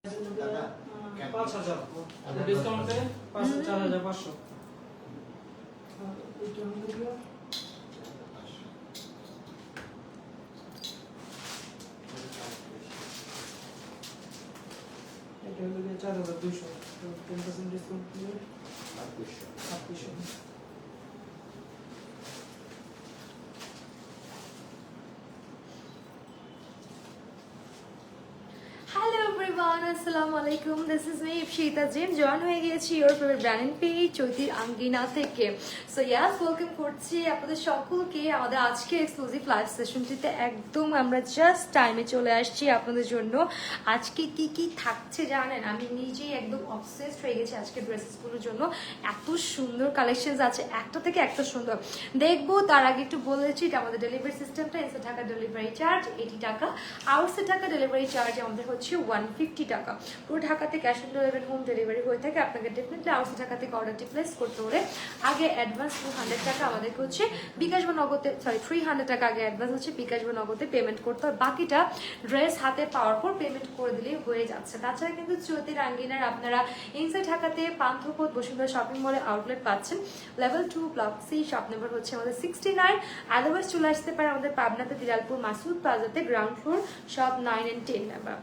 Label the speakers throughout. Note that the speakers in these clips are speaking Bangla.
Speaker 1: 5,000 ডিসকাউন্টে 4,500। এটা হলো 4,200, 10% ডিসকাউন্ট দিয়ে 8,200।
Speaker 2: আসসালামু আলাইকুম, দিস ইজ মি ইপশিতা জিম। জয়েন হয়ে গিয়েছি ইওর ফেভারিট ব্র্যান্ড পেজ চৈতির আঙ্গিনা থেকে। সো ইয়াস, ওয়েলকাম করছি আপনাদের সকলকে আমাদের আজকে এক্সক্লুসিভ লাইভ সেশনটিতে। একদম আমরা জাস্ট টাইমে চলে আসছি আপনাদের জন্য। আজকে কি কি থাকছে জানেন, আমি নিজেই একদম অবসেসড হয়ে গেছি আজকে ড্রেসেসগুলোর জন্য। এত সুন্দর কালেকশনস আছে, একটা থেকে একটা সুন্দর দেখবো। তার আগে একটু বলেছি এটা আমাদের ডেলিভারি সিস্টেমটা। ইনসে টাকা ডেলিভারি চার্জ 80 টাকা, আউটসে টাকা ডেলিভারি চার্জ আমাদের হচ্ছে 150 টাকা। পুরো ঢাকাতে cash on delivery home delivery হয়ে থাকে। আপনাকে ডেফিনেটলি আউটসে ঢাকা থেকে অর্ডারটি প্লেস করতে হলে আগে অ্যাডভান্স 200 টাকা আমাদেরকে হচ্ছে বিকাশ বা নগদে, 300 টাকা আগে অ্যাডভান্স হচ্ছে বিকাশ বা নগদে পেমেন্ট করতে হয়। বাকিটা ড্রেস হাতে পাওয়ার পর পেমেন্ট করে দিলেই হয়ে যাচ্ছে। তাছাড়া কিন্তু চৈতির আঙ্গিনার আপনারা ইনসাইড ঢাকাতে পান্থপথ বসুন্ধরা শপিং মলে আউটলেট পাচ্ছেন। Level 2 block C, shop number হচ্ছে আমাদের 69। আদারওয়াইজ চলে আসতে পারে আমাদের পাবনাতে দিলালপুর মাসুদ প্লাজাতে ground floor shop 9 and 10 number.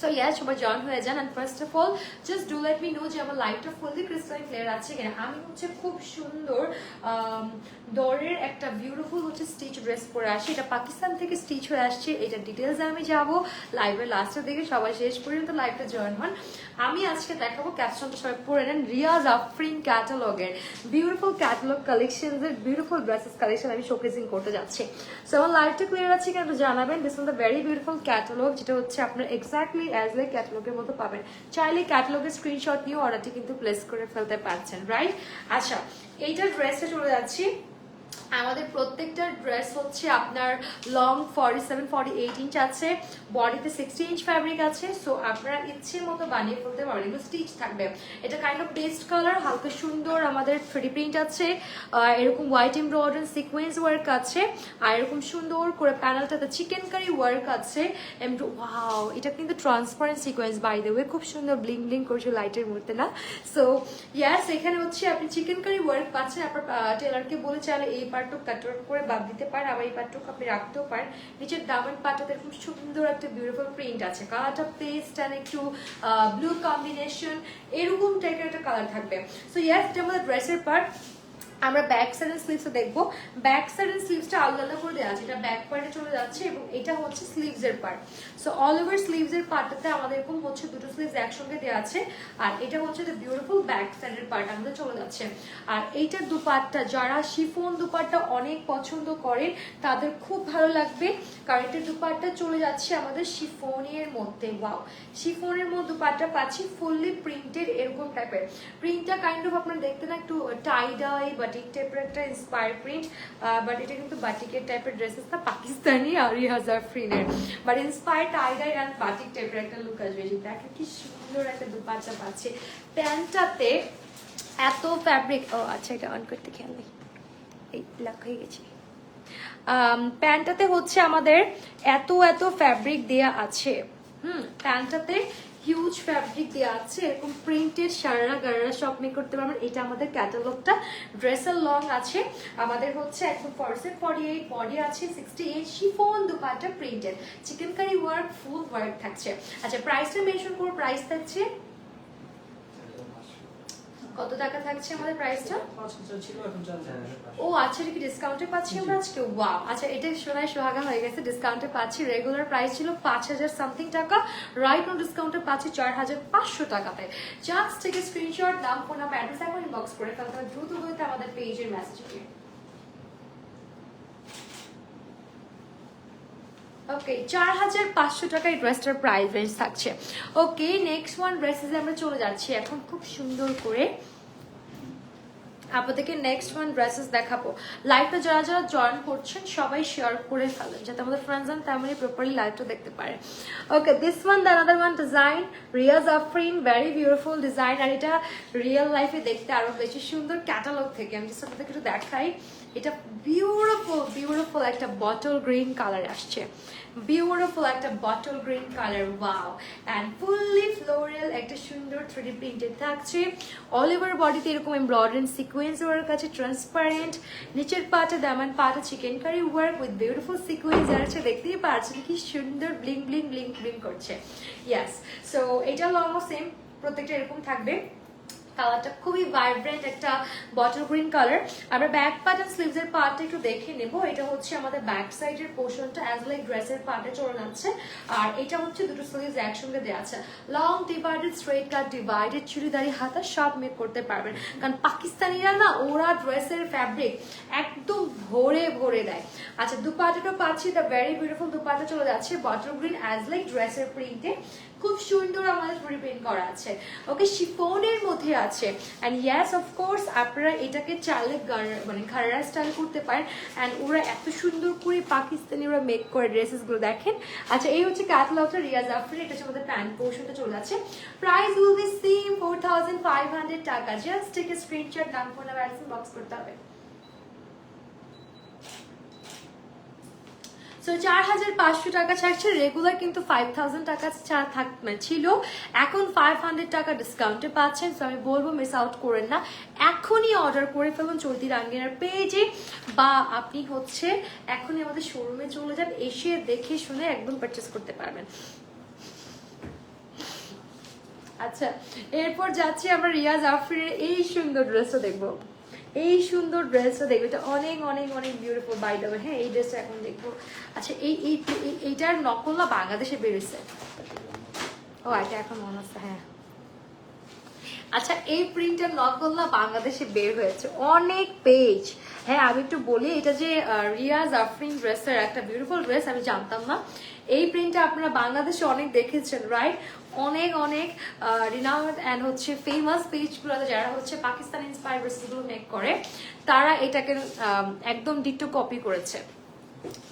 Speaker 2: So yes, সবাই জয়েন হয়ে যান। And first of all just do let me know যে আমার লাইটটা ফুললি ক্রিস্টাল ক্লিয়ার আছে কিনা। আমি হচ্ছে খুব সুন্দর দরের একটা বিউটিফুল হচ্ছে স্টিচ ড্রেস পরে আসি। এটা পাকিস্তান থেকে স্টিচ হয়ে আসছে। এটা ডিটেলসে আমি যাবো লাইভের লাস্টের দিকে, সবাই শেষ পর্যন্ত লাইভটা জয়েন হন। আমি আজকে দেখাবো, ক্যাপশনটা সবাই পরে নেন, রিয়াজ আফরিন ক্যাটালগের বিউটিফুল ক্যাটালগ কালেকশনসের বিউটিফুল ড্রেসেস কালেকশন আমি শোকেসিং করতে যাচ্ছি। সো আমার লাইভটা ক্লিয়ার আছে কিনা একটু জানাবেন। This is the very beautiful catalogue, যেটা হচ্ছে আপনার এক্স্যাক্টলি অ্যাজ লাইক ক্যাটালগের মতো পাবেন। চাইলে ক্যাটালগের স্ক্রিনশট নিয়ে অর্ডারটি কিন্তু প্লেস করে ফেলতে পারছেন, রাইট? আচ্ছা, এইটার ড্রেসে চলে যাচ্ছি। আমাদের প্রত্যেকটা ড্রেস হচ্ছে আপনার লং 47-48 ইঞ্চ আছে, বডিতে 60 ইঞ্চ ফ্যাব্রিক আছে। সো আপনারা ইচ্ছে মতো বানিয়ে ফেলতে পারেন। এগুলো স্টিচ থাকবে। এটা কাইন্ড অফ পেস্ট কালার, হালকা সুন্দর আমাদের 3D প্রিন্ট আছে, এরকম হোয়াইট এমব্রয়ডারি সিকোয়েন্স ওয়ার্ক আছে, আর এরকম সুন্দর করে প্যানেলটাতে চিকেন কারি ওয়ার্ক আছে। ওয়াও, এটা কিন্তু transparent sequence by the way, খুব সুন্দর ব্লিং ব্লিং করছে লাইটের মধ্যে না। সো ইয়াস, এখানে হচ্ছে আপনি চিকেন কারি ওয়ার্ক পাচ্ছেন। আপনার টেলারকে বলে চাইলে এই পার্টটুক কাটর করে বাদ দিতে পারেন, আবার এই পার্টটুক আপনি রাখতেও পারেন। নিচের দামের পার্টটাতে খুব সুন্দর একটা বিউটিফুল প্রিন্ট আছে। কালারটা পেস্ট অ্যান্ড একটু ব্লু কম্বিনেশন, এরকম টাইপের একটা কালার থাকবে। সো ইয়াস, এটা আমাদের ড্রেসের পার্ট। আমরা ব্যাক সাইড এন্ড স্লিভসও দেখবো। ব্যাক সাইড এন্ড স্লিভসটা আলাদা আলাদা করে দেওয়া আছে। এটা ব্যাক পার্টে চলে যাচ্ছে এবং এটা হচ্ছে স্লিভস এর part. So all over sleeves এর পার্টটাতে আমাদের এরকম হচ্ছে দুটো স্লিভস একসঙ্গে দেওয়া আছে, আর এটা হচ্ছে দ্য বিউটিফুল ব্যাক সাইডের পার্ট আমাদের চলে যাচ্ছে। আর এইটার দুপাট্টা, যারা শিফন দুপাট্টা অনেক পছন্দ করেন তাদের খুব ভালো লাগবে, কারণ এটার দুপাট্টা চলে যাচ্ছে আমাদের শিফনের মধ্যে। ওয়াও, শিফনের মধ্যে দুপাট্টা পাচ্ছি ফুললি প্রিন্টেড এরকম টাইপের। প্রিন্টটা কাইন্ড অফ আপনারা দেখতে না একটু টাই ডাই বাটিক টাইপের একটা ইন্সপায়ার প্রিন্ট, বাট এটা কিন্তু বাটিকের টাইপের ড্রেসেস না, পাকিস্তানি আর রিয়াজ আফরিনের, but inspire tie dye and batik টাইপের একটা লুক আসবে। দেখেন কি সুন্দর একটা দুপাট্টা পাচ্ছে। প্যান্টটাতে এত ফ্যাব্রিক, ও আচ্ছা এটা অন করতে খেয়াল নেই, এই লাখ হয়ে গেছে। প্যান্টটাতে হচ্ছে আমাদের এত ফ্যাব্রিক দেয়া আছে। প্যান্টটাতে হিউজ ফ্যাব্রিক দেওয়া আছে, এরকম প্রিন্টেড সারারা গারারা সব মেক করতে পারবেন। এটা আমাদের ক্যাটালগটা। ড্রেসের লং আছে আমাদের হচ্ছে একদম 47-48, বডি আছে 60 inch, chiffon dupatta printed, chikankari work, full work থাকছে। আচ্ছা, প্রাইসটা মেনশন করব। প্রাইস থাকছে কত টাকা থাকছে আমাদের প্রাইসটা?
Speaker 1: 5,000 ছিল, এখন 4,000।
Speaker 2: ও আচ্ছা, এটা কি ডিসকাউন্টে পাচ্ছি আমরা আজকে? ওয়াও, আচ্ছা এটা শোনায় সোহাগা হয়ে গেছে। ডিসকাউন্টে পাচ্ছি। রেগুলার প্রাইস ছিল 5,000 সামথিং টাকা, রাইট নো ডিসকাউন্টে পাচ্ছি 4,500 টাকাতে। জাস্ট থেকে স্ক্রিনশট, নাম, ফোন নাম্বার, অ্যাড্রেস এখন ইনবক্স করে ফেলতে হবে দ্রুত গতিতে আমাদের পেজের মেসেজে। ওকে, 4,500 টাকায় ড্রেসটার প্রাইস রেঞ্জ থাকছে। ওকে, নেক্সট ওয়ান ড্রেসেসে আমরা চলে যাচ্ছি এখন খুব সুন্দর করে আপনাদেরকে নেক্সট ওয়ান ড্রেসেস দেখাবো। লাইভটা যারা যারা জয়েন করছেন সবাই শেয়ার করে ফেলেন, যাতে আমাদের ফ্রেন্ডস এন্ড ফ্যামিলি প্রপারলি লাইভটা দেখতে পারে। Okay, this one the another one design, Riaz Afrin, very beautiful design. আর এটা রিয়েল লাইফে দেখতে আরো বেশি সুন্দর ক্যাটালগ থেকে। আমি জাস্ট আপনাদেরকে একটু দেখাই। এটা বিউটিফুল একটা বটল গ্রিন কালার আসছে, বিউটিফুল একটা bottle green colour, wow. And fully floral একটা সুন্দর 3D প্রিন্টেড থাকছে। অল ওভার বডিতে এরকম এমব্রয়ডারি সিকোয়েন্স ওয়ার্ক আছে, ট্রান্সপারেন্ট। নিচের পাটা দামান পাটা chikankari work with beautiful sequence আছে, দেখতেই পাচ্ছেন কি সুন্দর ব্লিং ব্লিং ব্লিং ব্লিং করছে। ইয়েস, সো এটা লংও সেম, প্রত্যেকটা এরকম থাকবে। কালারটা খুবই ভাইব্রেন্ট একটা বটল গ্রিন কালার। আমরা ব্যাক পার্ট আর স্লিভস এর পার্টটা একটু দেখে নেব। এটা হচ্ছে আমাদের ব্যাক সাইডের পোর্শনটা অ্যাজ লাইক ড্রেসের পার্টে চলে যাচ্ছে, আর এটা হচ্ছে দুটো স্লিভস একসঙ্গে দেওয়া আছে। Long divided, straight cut, divided, চুড়িদারি, হাতা সব মেক করতে পারবেন, কারণ পাকিস্তানিরা না ওরা ড্রেসের ফ্যাব্রিক একদম ভরে ভরে দেয়। আচ্ছা, দুপাটাটা পাচ্ছি, দ্য ভেরি বিউটিফুল দুপাটা চলে যাচ্ছে বটল গ্রিন অ্যাজ লাইক ড্রেসের প্রিন্টে, খুব সুন্দর আমাদের প্রিন্ট করা আছে। ওকে, শিফনের মধ্যে আছে। অ্যান্ড ইয়েস অফকোর্স আপনারা এটাকে চাইলে মানে ঘাড়া স্টাইল করতে পারেন। অ্যান্ড ওরা এত সুন্দর করে পাকিস্তানি ওরা মেক করে ড্রেসেসগুলো দেখেন। আচ্ছা, এই হচ্ছে ক্যাটালগটা রিয়া জাফরিন, এটা হচ্ছে আমাদের প্যান্ট পোর্শনটা চলে যাচ্ছে। প্রাইস উইল বি সেম 4500 টাকা। জাস্ট টেক এ স্ক্রিনশট, নাম ফোন নাম্বার বক্স করতে হবে। সো 4500 টাকা ছাড়ছে, রেগুলার কিন্তু 5000 টাকা ছিল, এখন 500 টাকা ডিসকাউন্টে পাচ্ছেন। সো আমি বলবো মিস আউট করেন না, এখনই অর্ডার করে ফেলুন চৈতি রাঙ্গিনার পেজে, বা আপনি হচ্ছে এখনই আমাদের শোরুমে চলে যান, এসে দেখে শুনে একদম পারচেস করতে পারবেন। আচ্ছা, এরপর যাচ্ছি আমরা রিয়া জাফরিনের এই সুন্দর ড্রেসটা দেখবো। এই সুন্দর ড্রেসটা দেখবো, এটা অনেক অনেক অনেক বিউটিফুল বাই দ্য ওয়ে। হ্যাঁ, এই ড্রেসটা এখন দেখবো। আচ্ছা, এইটার নকল না বাংলাদেশে বেরোচ্ছে? ও, এটা এখন মনে হচ্ছে, হ্যাঁ। আচ্ছা, এই প্রিন্টের নকল না বাংলাদেশে বের হয়েছে, অনেক পেজ। হ্যাঁ, আমি একটু বলি, এটা যে রিয়া জাফরিন ড্রেসের একটা বিউটিফুল ড্রেস, আমি জানতাম না। এই প্রিন্টটা আপনারা বাংলাদেশে অনেক দেখেছেন, রাইট? অনেক অনেক রিনাউন্ড অ্যান্ড হচ্ছে ফেমাস পেজগুলোতে যারা হচ্ছে পাকিস্তান ইন্সপায়ার্ড ড্রেসগুলো মেক করে, তারা এটাকে একদম ডিটো কপি করেছে,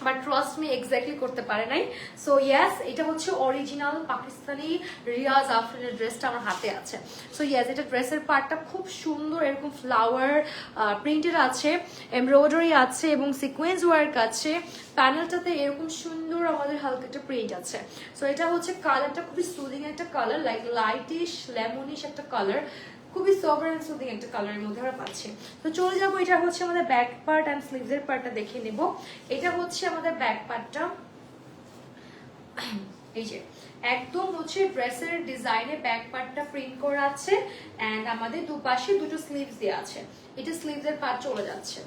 Speaker 2: বাট ট্রাস্ট মি এক্স্যাক্টলি করতে পারে নাই। সো ইয়েস, এটা হচ্ছে অরিজিনাল পাকিস্তানি রিয়া জাফরিনের ড্রেসটা আমার হাতে আছে। সো ইয়েস, এটা ড্রেসের পার্টটা খুব সুন্দর, এরকম ফ্লাওয়ার প্রিন্টেড আছে, এমব্রয়ডারি আছে এবং সিকোয়েন্স ওয়ার্ক আছে। প্যানেলটাতে এরকম সুন্দর আমাদের হালকা একটা প্রিন্ট আছে। সো এটা হচ্ছে কালারটা খুবই সুদিং একটা কালার, লাইক লাইটিশ লেমনিশ একটা কালার, খুবই সফট এন্ড সুদিং একটা কালারের মধ্যে আমরা পাচ্ছি। তো চলে যাবো, এটা হচ্ছে আমাদের ব্যাক পার্ট অ্যান্ড স্লিভস এর পার্টটা দেখে নেব। এটা হচ্ছে আমাদের ব্যাক পার্টটা, এই যে একদম হচ্ছে ড্রেসের ডিজাইনে ব্যাক পার্টটা প্রিন্ট করা আছে, এন্ড আমাদের দুপাশে দুটো স্লিভস দেওয়া আছে। এটা স্লিভস এর পার্ট চলে যাচ্ছে।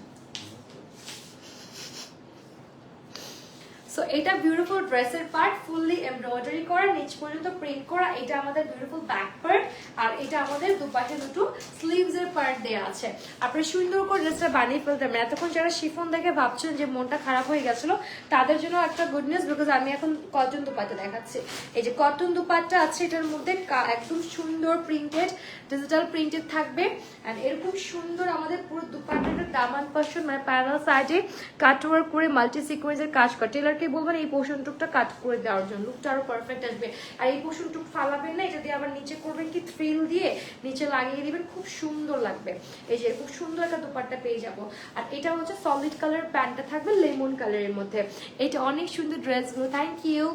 Speaker 2: সো এটা বিউটিফুল ড্রেসের পার্ট, ফুললি এমব্রয়ডারি করা, নিচ পর্যন্ত প্রিন্ট করা। এটা আমাদের বিউটিফুল ব্যাক পার্ট, আর এটা আমাদের দুপাশে দুটো স্লিভস এর পার্ট দেওয়া আছে। আপনি সুন্দর করে ড্রেসটা বানিয়ে ফেলতে পারেন। এতক্ষণ যারা শিফন দেখে ভাবছেন যে মনটা খারাপ হয়ে গেছিল, তাদের জন্য একটা গুড নিউজ, বিকজ আমি এখন কটন দুপাট্টা দেখাচ্ছি। এই যে কটন দুপাট্টা আছে, এটার মধ্যে একদম সুন্দর প্রিন্টেড, ডিজিটাল প্রিন্টেড থাকবে। এন্ড এরকম সুন্দর আমাদের পুরো দুপাট্টাটার দামান পাশন, মানে প্যানেল সাইডে কাটওয়ার্ক করে মাল্টি সিকোয়েন্সের কাজ করে। টেলারকে বলবেন এই পোর্শনটুকটা কাট করে দেওয়ার জন্য, লুকটা আরো পারফেক্ট আসবে। আর এই পোর্শনটুক ফালাবেন না, এটা দিয়ে আবার নিচে করবেন কি থ্রিল দিয়ে নিচে লাগিয়ে দিবেন, খুব সুন্দর লাগবে। এই যে খুব সুন্দর একটা দুপাট্টা পেয়ে যাবো। আর এটা হচ্ছে সলিড কালার, প্যান্টটা থাকবে লেমন কালারের মধ্যে। এটা অনেক সুন্দর ড্রেসগুলো, থ্যাংক ইউ।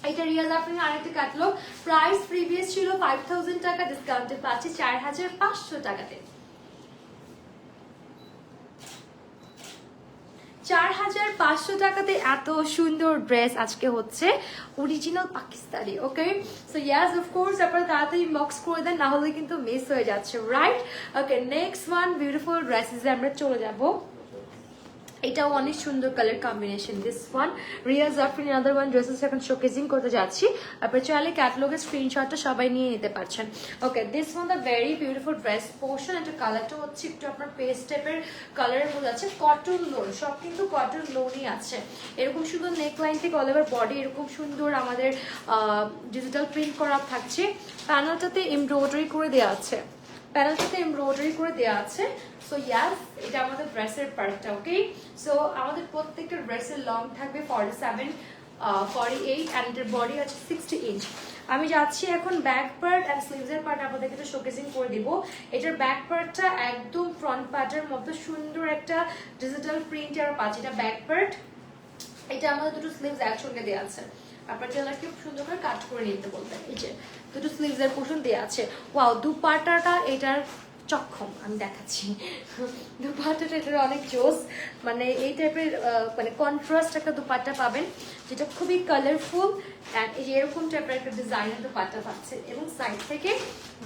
Speaker 2: এটা রিয়া জাফরিনের আরেকটা ক্যাটালগ, প্রাইস প্রিভিয়াস ছিল 5000 টাকা, ডিসকাউন্টে পাচ্ছি 4500 টাকাতে। 4500 টাকাতে এত সুন্দর ড্রেস আজকে হচ্ছে অরিজিনাল পাকিস্তানি। ওকে, সো ইয়াস অফকোর্স আপনারা তাড়াতাড়ি ইনবক্স করে দেন, না হলে কিন্তু মিস হয়ে যাচ্ছে, রাইট? ওকে, নেক্সট ওয়ান বিউটিফুল ড্রেসেসে আমরা চলে যাবো। এটাও অনেক সুন্দর colour combination. This one Riya Jafrin other one dresses এখন শোকেজিং করতে যাচ্ছি, আপনারা চাইলে ক্যাটালগের স্ক্রিনশটটা সবাই নিয়ে নিতে পারছেন। Okay, this one the very beautiful dress portion. এটা কালারটা হচ্ছে একটু আপনার পেস্ট টাইপের কালারের মধ্যে আছে, কটন লোন, সব কিন্তু কটন লোনই আছে। এরকম সুন্দর নেকলাইন থেকে অল ওভার বডি এরকম সুন্দর আমাদের ডিজিটাল প্রিন্ট করা থাকছে। প্যানেলটাতে এমব্রয়ডারি করে দেওয়া আছে, প্যানেলটাতে এমব্রয়ডারি করে দেওয়া আছে। সো ইয়াস, এটা আমাদের ড্রেসের পার্টটা। ওকে, সো আমাদের প্রত্যেকটা ড্রেসের লং থাকবে 47, 48 অ্যান্ড এর বডি আছে 60 ইঞ্চ। আমি যাচ্ছি এখন ব্যাক পার্ট অ্যান্ড স্লিভসের পার্ট আপনাদেরকে একটু শোকেসিং করে দিব। এটার ব্যাক পার্টটা একদম ফ্রন্ট পার্টের মতো সুন্দর একটা ডিজিটাল প্রিন্ট আর পাচ্ছি। এটা ব্যাক পার্ট, এটা আমাদের দুটো স্লিভস একসঙ্গে দেওয়া আছে। আপনার টেলারকে খুব সুন্দর করে কাট করে নিতে বলবেন। এই যে দুটো স্লিভসের পোর্শন দেওয়া আছে। ওয়াও, দুপাট্টাটা এটার চক্ষম আমি দেখাচ্ছি। দুপাট্টাটা এটার অনেক জোস, মানে এই টাইপের মানে কন্ট্রাস্ট একটা দুপাট্টা পাবেন যেটা খুবই কালারফুল অ্যান্ড এই যে এরকম টাইপের একটা ডিজাইনের দুপাট্টা পাচ্ছে এবং সাইড থেকে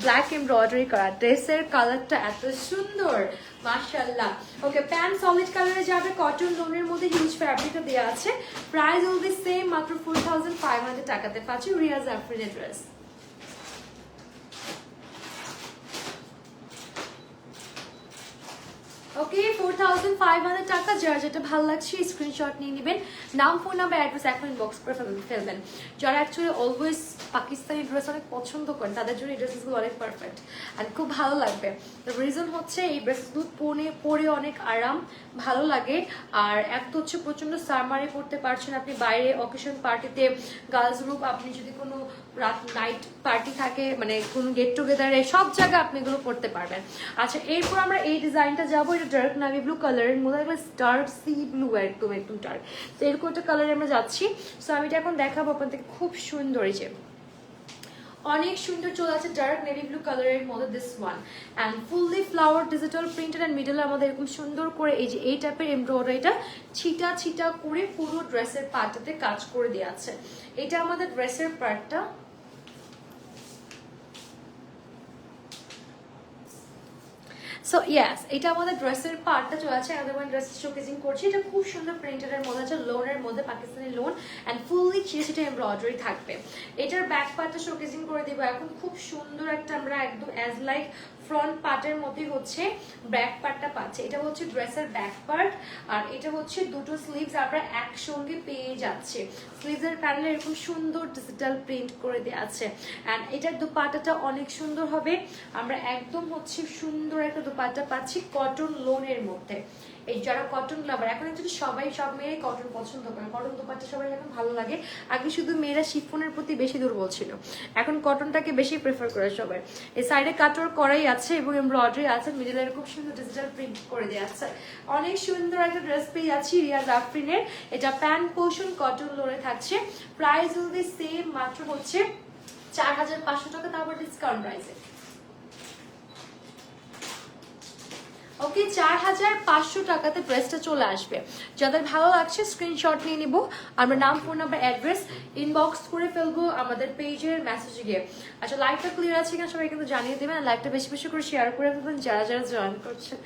Speaker 2: ব্ল্যাক এমব্রয়ডারি করা। ড্রেসের কালারটা এত সুন্দর মাশাআল্লাহ। ওকে, প্যান্ট সলিড কালারে যাবে, কটন লোনের মধ্যে হিউজ ফ্যাব্রিকটা দেওয়া আছে। প্রাইস উইল বি সেম, মাত্র 4500 টাকাতে পাচ্ছি রিয়া জাফরিনের ড্রেস। ওকে, 4500 টাকা। যার যেটা ভালো লাগছে স্ক্রিনশট নিয়ে নেবেন, নাম ফোন নাম্বার অ্যাড্রেস এখন ইনবক্স করে ফেলবেন। যারা অ্যাকচুয়ালি অলওয়েজ পাকিস্তানি ড্রেস অনেক পছন্দ করেন তাদের জন্য এই ড্রেসগুলো অনেক পারফেক্ট অ্যান্ড খুব ভালো লাগবে। রিজন হচ্ছে এই ড্রেসগুলো পরে অনেক আরাম ভালো লাগে। আর এক তো হচ্ছে প্রচন্ড সামারে পড়তে পারছেন আপনি, বাইরে অকেশন পার্টিতে, গার্লস গ্রুপ, আপনি যদি কোনো রাত নাইট পার্টি থাকে মানে কোনো গেট টুগেদারে, সব জায়গায় আপনি এগুলো পড়তে পারবেন। আচ্ছা, এরপর আমরা এই ডিজাইনটা যাবো। এটা ডার্ক নাভি ব্লু কালারের মধ্যে ডার্ক সি ব্লু, একদম একদম ডার্ক। তো এরকম একটা কালারে আমরা যাচ্ছি। সো আমি এটা এখন দেখাবো আপনাদের, খুব সুন্দর, এই যে অনেক সুন্দর চলে আছে ডার্ক নেভি ব্লু কালারের মধ্যে this one and fully flower digital printed and মিডলে আমাদের এরকম সুন্দর করে এই যে এই টাইপের এমব্রয়ডারিটা ছিটা ছিটা করে পুরো ড্রেসের পার্টটাতে কাজ করে দেওয়া আছে। এটা আমাদের ড্রেসের পার্টটা। সো ইয়াস, এটা আমাদের ড্রেসের পার্টটা চলে আছে। আমাদের ড্রেস শোকেজিং করছি। এটা খুব সুন্দর প্রিন্টের মধ্যে আছে, লোনের মধ্যে পাকিস্তানি লোন অ্যান্ড ফুললি চিটা এমব্রয়ডারি থাকবে। এটার ব্যাক পার্টটা শোকেজিং করে দিব এখন। খুব সুন্দর একটা আমরা একদম অ্যাজ লাইক ফ্রন্ট পার্টের মতোই হচ্ছে ব্যাক পার্টটা পাচ্ছে। এটা হচ্ছে ড্রেসের ব্যাক পার্ট আর এটা হচ্ছে দুটো স্লিভস আমরা একসঙ্গে পেয়ে যাচ্ছে। স্লিভসের প্যানেলে এরকম সুন্দর ডিজিটাল প্রিন্ট করে দেওয়া আছে অ্যান্ড এটার দুপাট্টাটা অনেক সুন্দর হবে। আমরা একদম হচ্ছে সুন্দর একটা দুপাট্টা পাচ্ছি কটন লোনের মধ্যে। এই যারা কটন লাভার, এখন একচুয়ালি সব মেয়েরাই কটন পছন্দ করে, কটন দুপাট্টা সবাই এখন ভালো লাগে। আগে শুধু মেয়েরা শিফনের প্রতি বেশি দুর্বল ছিল, এখন কটনটাকে বেশি প্রেফার করে সবাই। এই সাইডে কাটওয়ার্ক করাই আছে এবং এমব্রয়ডারি আছে, মিডলে এরকম সুন্দর ডিজিটাল প্রিন্ট করে দেওয়া আছে। অনেক সুন্দর একটা ড্রেস পেয়ে যাচ্ছি রিয়া জাফরিনের। এটা প্যান্ট পোর্শন কটন লোনে থাকছে। প্রাইস উইল বি সেম, মাত্র হচ্ছে 4500 টাকা, তারপর ডিসকাউন্ট প্রাইসে। ওকে, 4500 টাকাতে ড্রেসটা চলে আসবে। যাদের ভালো লাগছে স্ক্রিনশট নিয়ে নিব, আমরা নাম ফোন নাম্বার অ্যাড্রেস ইনবক্স করে ফেলবো আমাদের পেজের মেসেজে গিয়ে। আচ্ছা, লাইভটা ক্লিয়ার আছে কিনা সবাই কিন্তু জানিয়ে দেবেন, লাইভটা বেশি বেশি করে শেয়ার করে ফেলবেন যারা যারা জয়েন করছেন।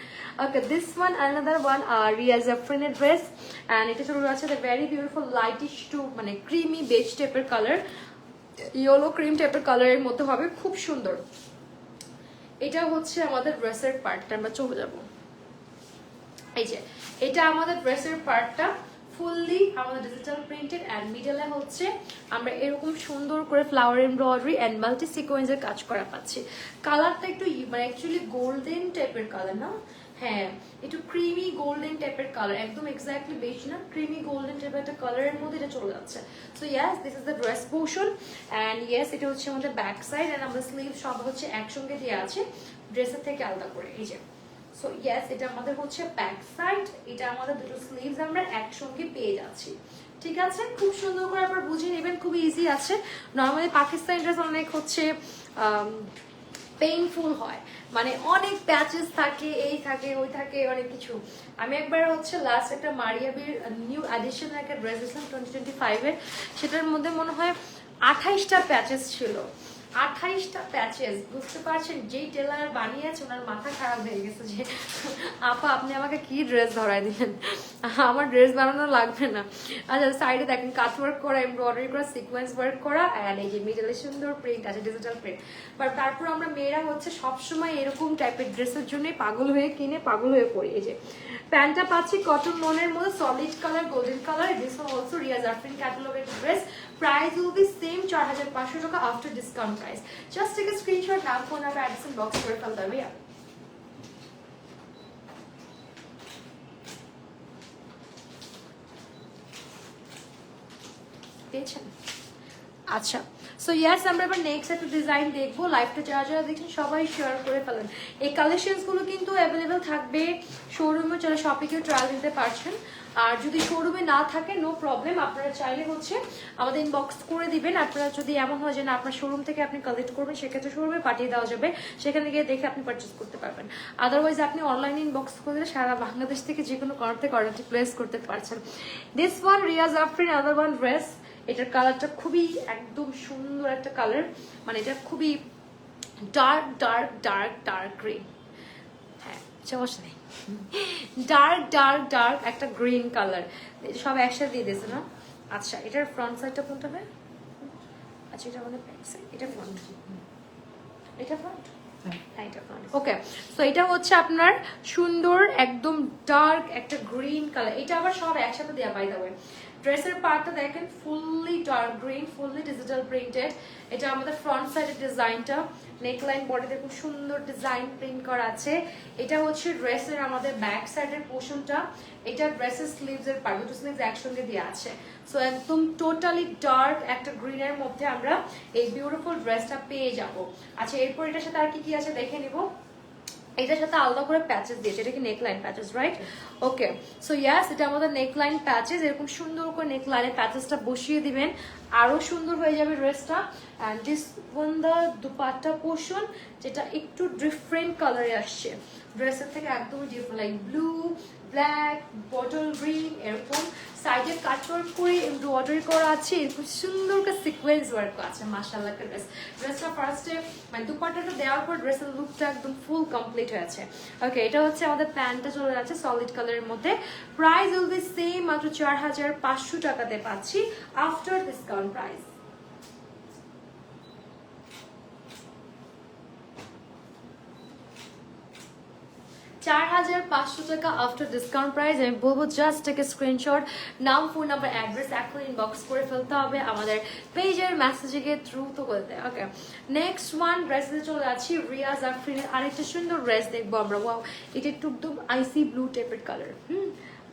Speaker 2: Okay, this one another one রিয়া জাফরিনের ড্রেস অ্যান্ড এটা চলে আছে the very beautiful lightish to মানে ক্রিমি বেজ টাইপের কালার, ইয়েলো ক্রিম টাইপের কালারের মধ্যে হবে, খুব সুন্দর। এটা হচ্ছে আমাদের ড্রেসের পার্টটা, আমরা চলে যাব। এই যে এটা আমাদের ড্রেসের পার্টটা ফুললি আমাদের ডিজিটাল প্রিন্টেড অ্যান্ড মিডলে হচ্ছে আমরা এরকম সুন্দর করে ফ্লাওয়ার এমব্রয়ডারি অ্যান্ড মাল্টি সিকোয়েন্সের কাজ করা পাচ্ছি। কালারটা একটু মানে অ্যাকচুয়ালি গোল্ডেন টাইপের কালার না, হ্যাঁ একটু ক্রিমি গোল্ডেন টাইপের কালার, একদম এক্স্যাক্টলি বেশি না, ক্রিমি গোল্ডেন টাইপের একটা কালারের মধ্যে এটা চলে যাচ্ছে। So yes, this is the dress portion and yes, এটা হচ্ছে আমাদের ব্যাক সাইড অ্যান্ড আমাদের স্লিভ সব হচ্ছে একসঙ্গে দেওয়া আছে ড্রেসের থেকে আলাদা করে। এই যে সো ইয়েস, এটা আমাদের হচ্ছে ব্যাক সাইড, এটা আমাদের দুটো স্লিভস আমরা একসঙ্গে পেয়ে যাচ্ছি। ঠিক আছে, খুব সুন্দর করে আবার বুঝিয়ে নেবেন, খুব ইজি আছে। নর্মালি পাকিস্তানি ড্রেস অনেক হচ্ছে পেইনফুল হয়, মানে অনেক প্যাচেস থাকে, এই থাকে ওই থাকে অনেক কিছু। আমি একবার হচ্ছে লাস্ট একটা মারিয়াবির নিউ এডিশন একটা ড্রেস দিয়েছিলাম 2025-এর, সেটার মধ্যে মনে হয় 28টা প্যাচেস ছিল। 28টা প্যাচেস, বুঝতে পারছেন? যেই টেলার বানিয়েছে ওনার মাথা খারাপ হয়ে গেছে যে আপা আপনি আমাকে কি ড্রেস ধরাই দিলেন, আমার ড্রেস বানানো লাগবে না। আচ্ছা, সাইডে দেখেন কাটওয়ার্ক করা, এমব্রয়ডারি করা, সিকোয়েন্স ওয়ার্ক করা অ্যান্ড এই যে মিডলে সুন্দর প্রিন্ট আছে, ডিজিটাল প্রিন্ট। বাট তারপর আমরা মেয়েরা হচ্ছে সবসময় এরকম টাইপের ড্রেসের জন্য পাগল হয়ে কিনে পাগল হয়ে পড়ি। এই যে প্যান্টটা পাচ্ছি কটন লোনের মধ্যে solid colour golden colour. This one also রিয়া জাফরিন ক্যাটালগের dress. Price will be same 4500 টাকা after discount price. Just take a screenshot, নাম ফোন নাম্বার অ্যাড্রেস বক্স করে ফেলতে হবে। পেয়েছেন? আচ্ছা, সো ইয়াস আমরা এবার নেক্সট একটা ডিজাইন দেখবো। লাইভটা যারা যারা দেখছেন সবাই শেয়ার করে ফেলেন। এই কালেকশনসগুলো কিন্তু অ্যাভেলেবেল থাকবে শোরুমে, যারা শপিংয়ে ট্রায়াল দিতে পারছেন। আর যদি শোরুমে না থাকে নো প্রবলেম, আপনারা চাইলে হচ্ছে আমাদের ইনবক্স করে দিবেন। আপনারা যদি এমন হয় যে না আপনার শোরুম থেকে আপনি কালেক্ট করবেন, সেক্ষেত্রে শোরুমে পাঠিয়ে দেওয়া যাবে, সেখানে গিয়ে দেখে আপনি পারচেস করতে পারবেন। আদারওয়াইজ আপনি অনলাইনে ইনবক্স করে দিলে সারা বাংলাদেশ থেকে যে কোনো কর্নার থেকে অর্ডারটি প্লেস করতে পারছেন। This one Riaz Afreen, other one dress. এটার কালারটা খুবই একদম সুন্দর একটা কালার, মানে এটা খুবই dark dark dark dark green. হ্যাঁ সমস্যা নেই, ডার্ক ডার্ক ডার্ক একটা গ্রিন কালার, সব একসাথে দিয়ে দিয়েছে না। আচ্ছা এটার ফ্রন্ট সাইডটা কোনটা হবে? আচ্ছা এটা আমাদের ব্যাক সাইড, এটা ফ্রন্ট, এটা ফ্রন্ট, হ্যাঁ এটা ফ্রন্ট। ওকে সো এটা হচ্ছে আপনার সুন্দর একদম ডার্ক একটা গ্রিন কালার। এটা আবার সব একসাথে দেওয়া বাই দ্য ওয়ে। ড্রেসের পার্টটা দেখেন fully dark green, fully digital printed. এটা আমাদের ফ্রন্ট সাইডের ডিজাইনটা, নেকলাইন বডিতে খুব সুন্দর ডিজাইন প্রিন্ট করা আছে। এটা হচ্ছে ড্রেসের আমাদের ব্যাক সাইডের পোর্শনটা। এটা ড্রেসের স্লিভসের পার্ট, দুটো স্লিভস একসঙ্গে দেওয়া আছে। সো একদম টোটালি ডার্ক একটা গ্রিনের মধ্যে আমরা এই বিউটিফুল ড্রেসটা পেয়ে যাব। আচ্ছা এরপর এটার সাথে আর কি কি আছে দেখে নিব। এটার সাথে আলাদা করে প্যাচেস দিয়েছে, এটা কি neckline patches right? Okay so ইয়াস এটা আমাদের নেকলাইন প্যাচেস। এরকম সুন্দর করে নেকলাইনের প্যাচেসটা বসিয়ে দিবেন, আরো সুন্দর হয়ে যাবে ড্রেসটা। And this one the dupatta portion, যেটা একটু ডিফারেন্ট কালারে আসছে ড্রেসের থেকে, একদমই different, like blue, black, bottle green, এরকম সাইডে কাটওয়ার্ক করে এমব্রয়ডারি করা আছে, এরকম সুন্দর করে সিকোয়েন্স ওয়ার্ক আছে। মাশাআল্লাহ ড্রেস, ড্রেসটা ফার্স্টে মানে দুপাট্টাটা দেওয়ার পর ড্রেসের লুকটা একদম ফুল কমপ্লিট হয়েছে। ওকে এটা হচ্ছে আমাদের প্যান্টটা চলে যাচ্ছে সলিড কালারের মধ্যে। প্রাইস উইল বি সেম, মাত্র 4500 টাকাতে পাচ্ছি আফটার ডিসকাউন্ট প্রাইস। 4500 টাকা আফটার ডিসকাউন্ট প্রাইস। আমি বলবো জাস্ট টেক এ স্ক্রিনশট, নাম, ফোন নাম্বার, অ্যাড্রেস এখন ইনবক্স করে ফেলতে হবে আমাদের পেজের মেসেজে গিয়ে থ্রু তো বলতে। ওকে নেক্সট ওয়ান ড্রেসে চলে যাচ্ছি রিয়াজ আফরিনের আরেকটা সুন্দর ড্রেস দেখবো আমরা। ওয়াও এটা একটু একদম আইসি ব্লু টাইপের কালার,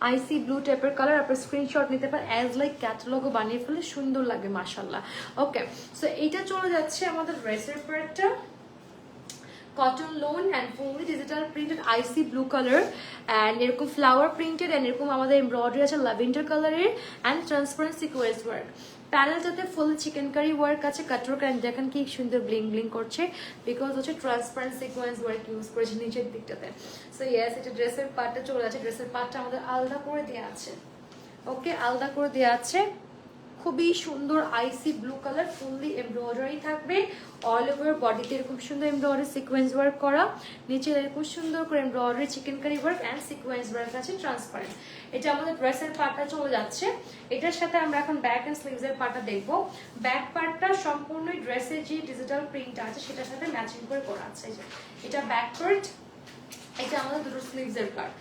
Speaker 2: আইসি ব্লু টাইপের কালার। আপনার স্ক্রিনশট নিতে পারেন, অ্যাজ লাইক ক্যাটালগও বানিয়ে ফেলে সুন্দর লাগে মাশাআল্লাহ। ওকে সো এইটা চলে যাচ্ছে আমাদের ড্রেসের পর একটা cotton lawn and fully digital printed icy blue colour and এরকম ফ্লাওয়ার প্রিন্টেড অ্যান্ড এরকম আমাদের এমব্রয়ডারি আছে ল্যাভেন্ডার কালারের অ্যান্ড ট্রান্সপারেন্ট সিকোয়েন্স ওয়ার্ক। প্যানেলটাতে ফুল চিকেন কারি ওয়ার্ক আছে, কাটওয়ার্ক, অ্যান্ড দেখেন কি সুন্দর ব্লিং ব্লিং করছে, বিকজ হচ্ছে ট্রান্সপারেন্ট সিকোয়েন্স ওয়ার্ক ইউজ করেছে নিচের দিকটাতে। সো ইয়েস এটা ড্রেসের পার্টটা চলে আছে, ড্রেসের পার্টটা আমাদের আলাদা করে দেওয়া আছে। ওকে আলাদা করে দেওয়া আছে, খুবই সুন্দর আইসি ব্লু কালার, ফুললি এমব্রয়ডারি থাকবে অল ওভার বডিতে, এরকম সুন্দর এমব্রয়ডারি সিকোয়েন্স ওয়ার্ক করা, নিচে এরকম সুন্দর করে embroidery chikankari work and sequence work আছে ট্রান্সপারেন্ট। এটা আমাদের ড্রেসের পার্টটা চলে যাচ্ছে। এটার সাথে আমরা এখন ব্যাক অ্যান্ড স্লিভসের পার্টটা দেখবো। ব্যাক পার্টটা সম্পূর্ণই ড্রেসের যে ডিজিটাল প্রিন্ট আছে সেটার সাথে ম্যাচিং করে করা আছে। এটা ব্যাক পার্ট, এটা আমাদের দুটো স্লিভসের পার্ট,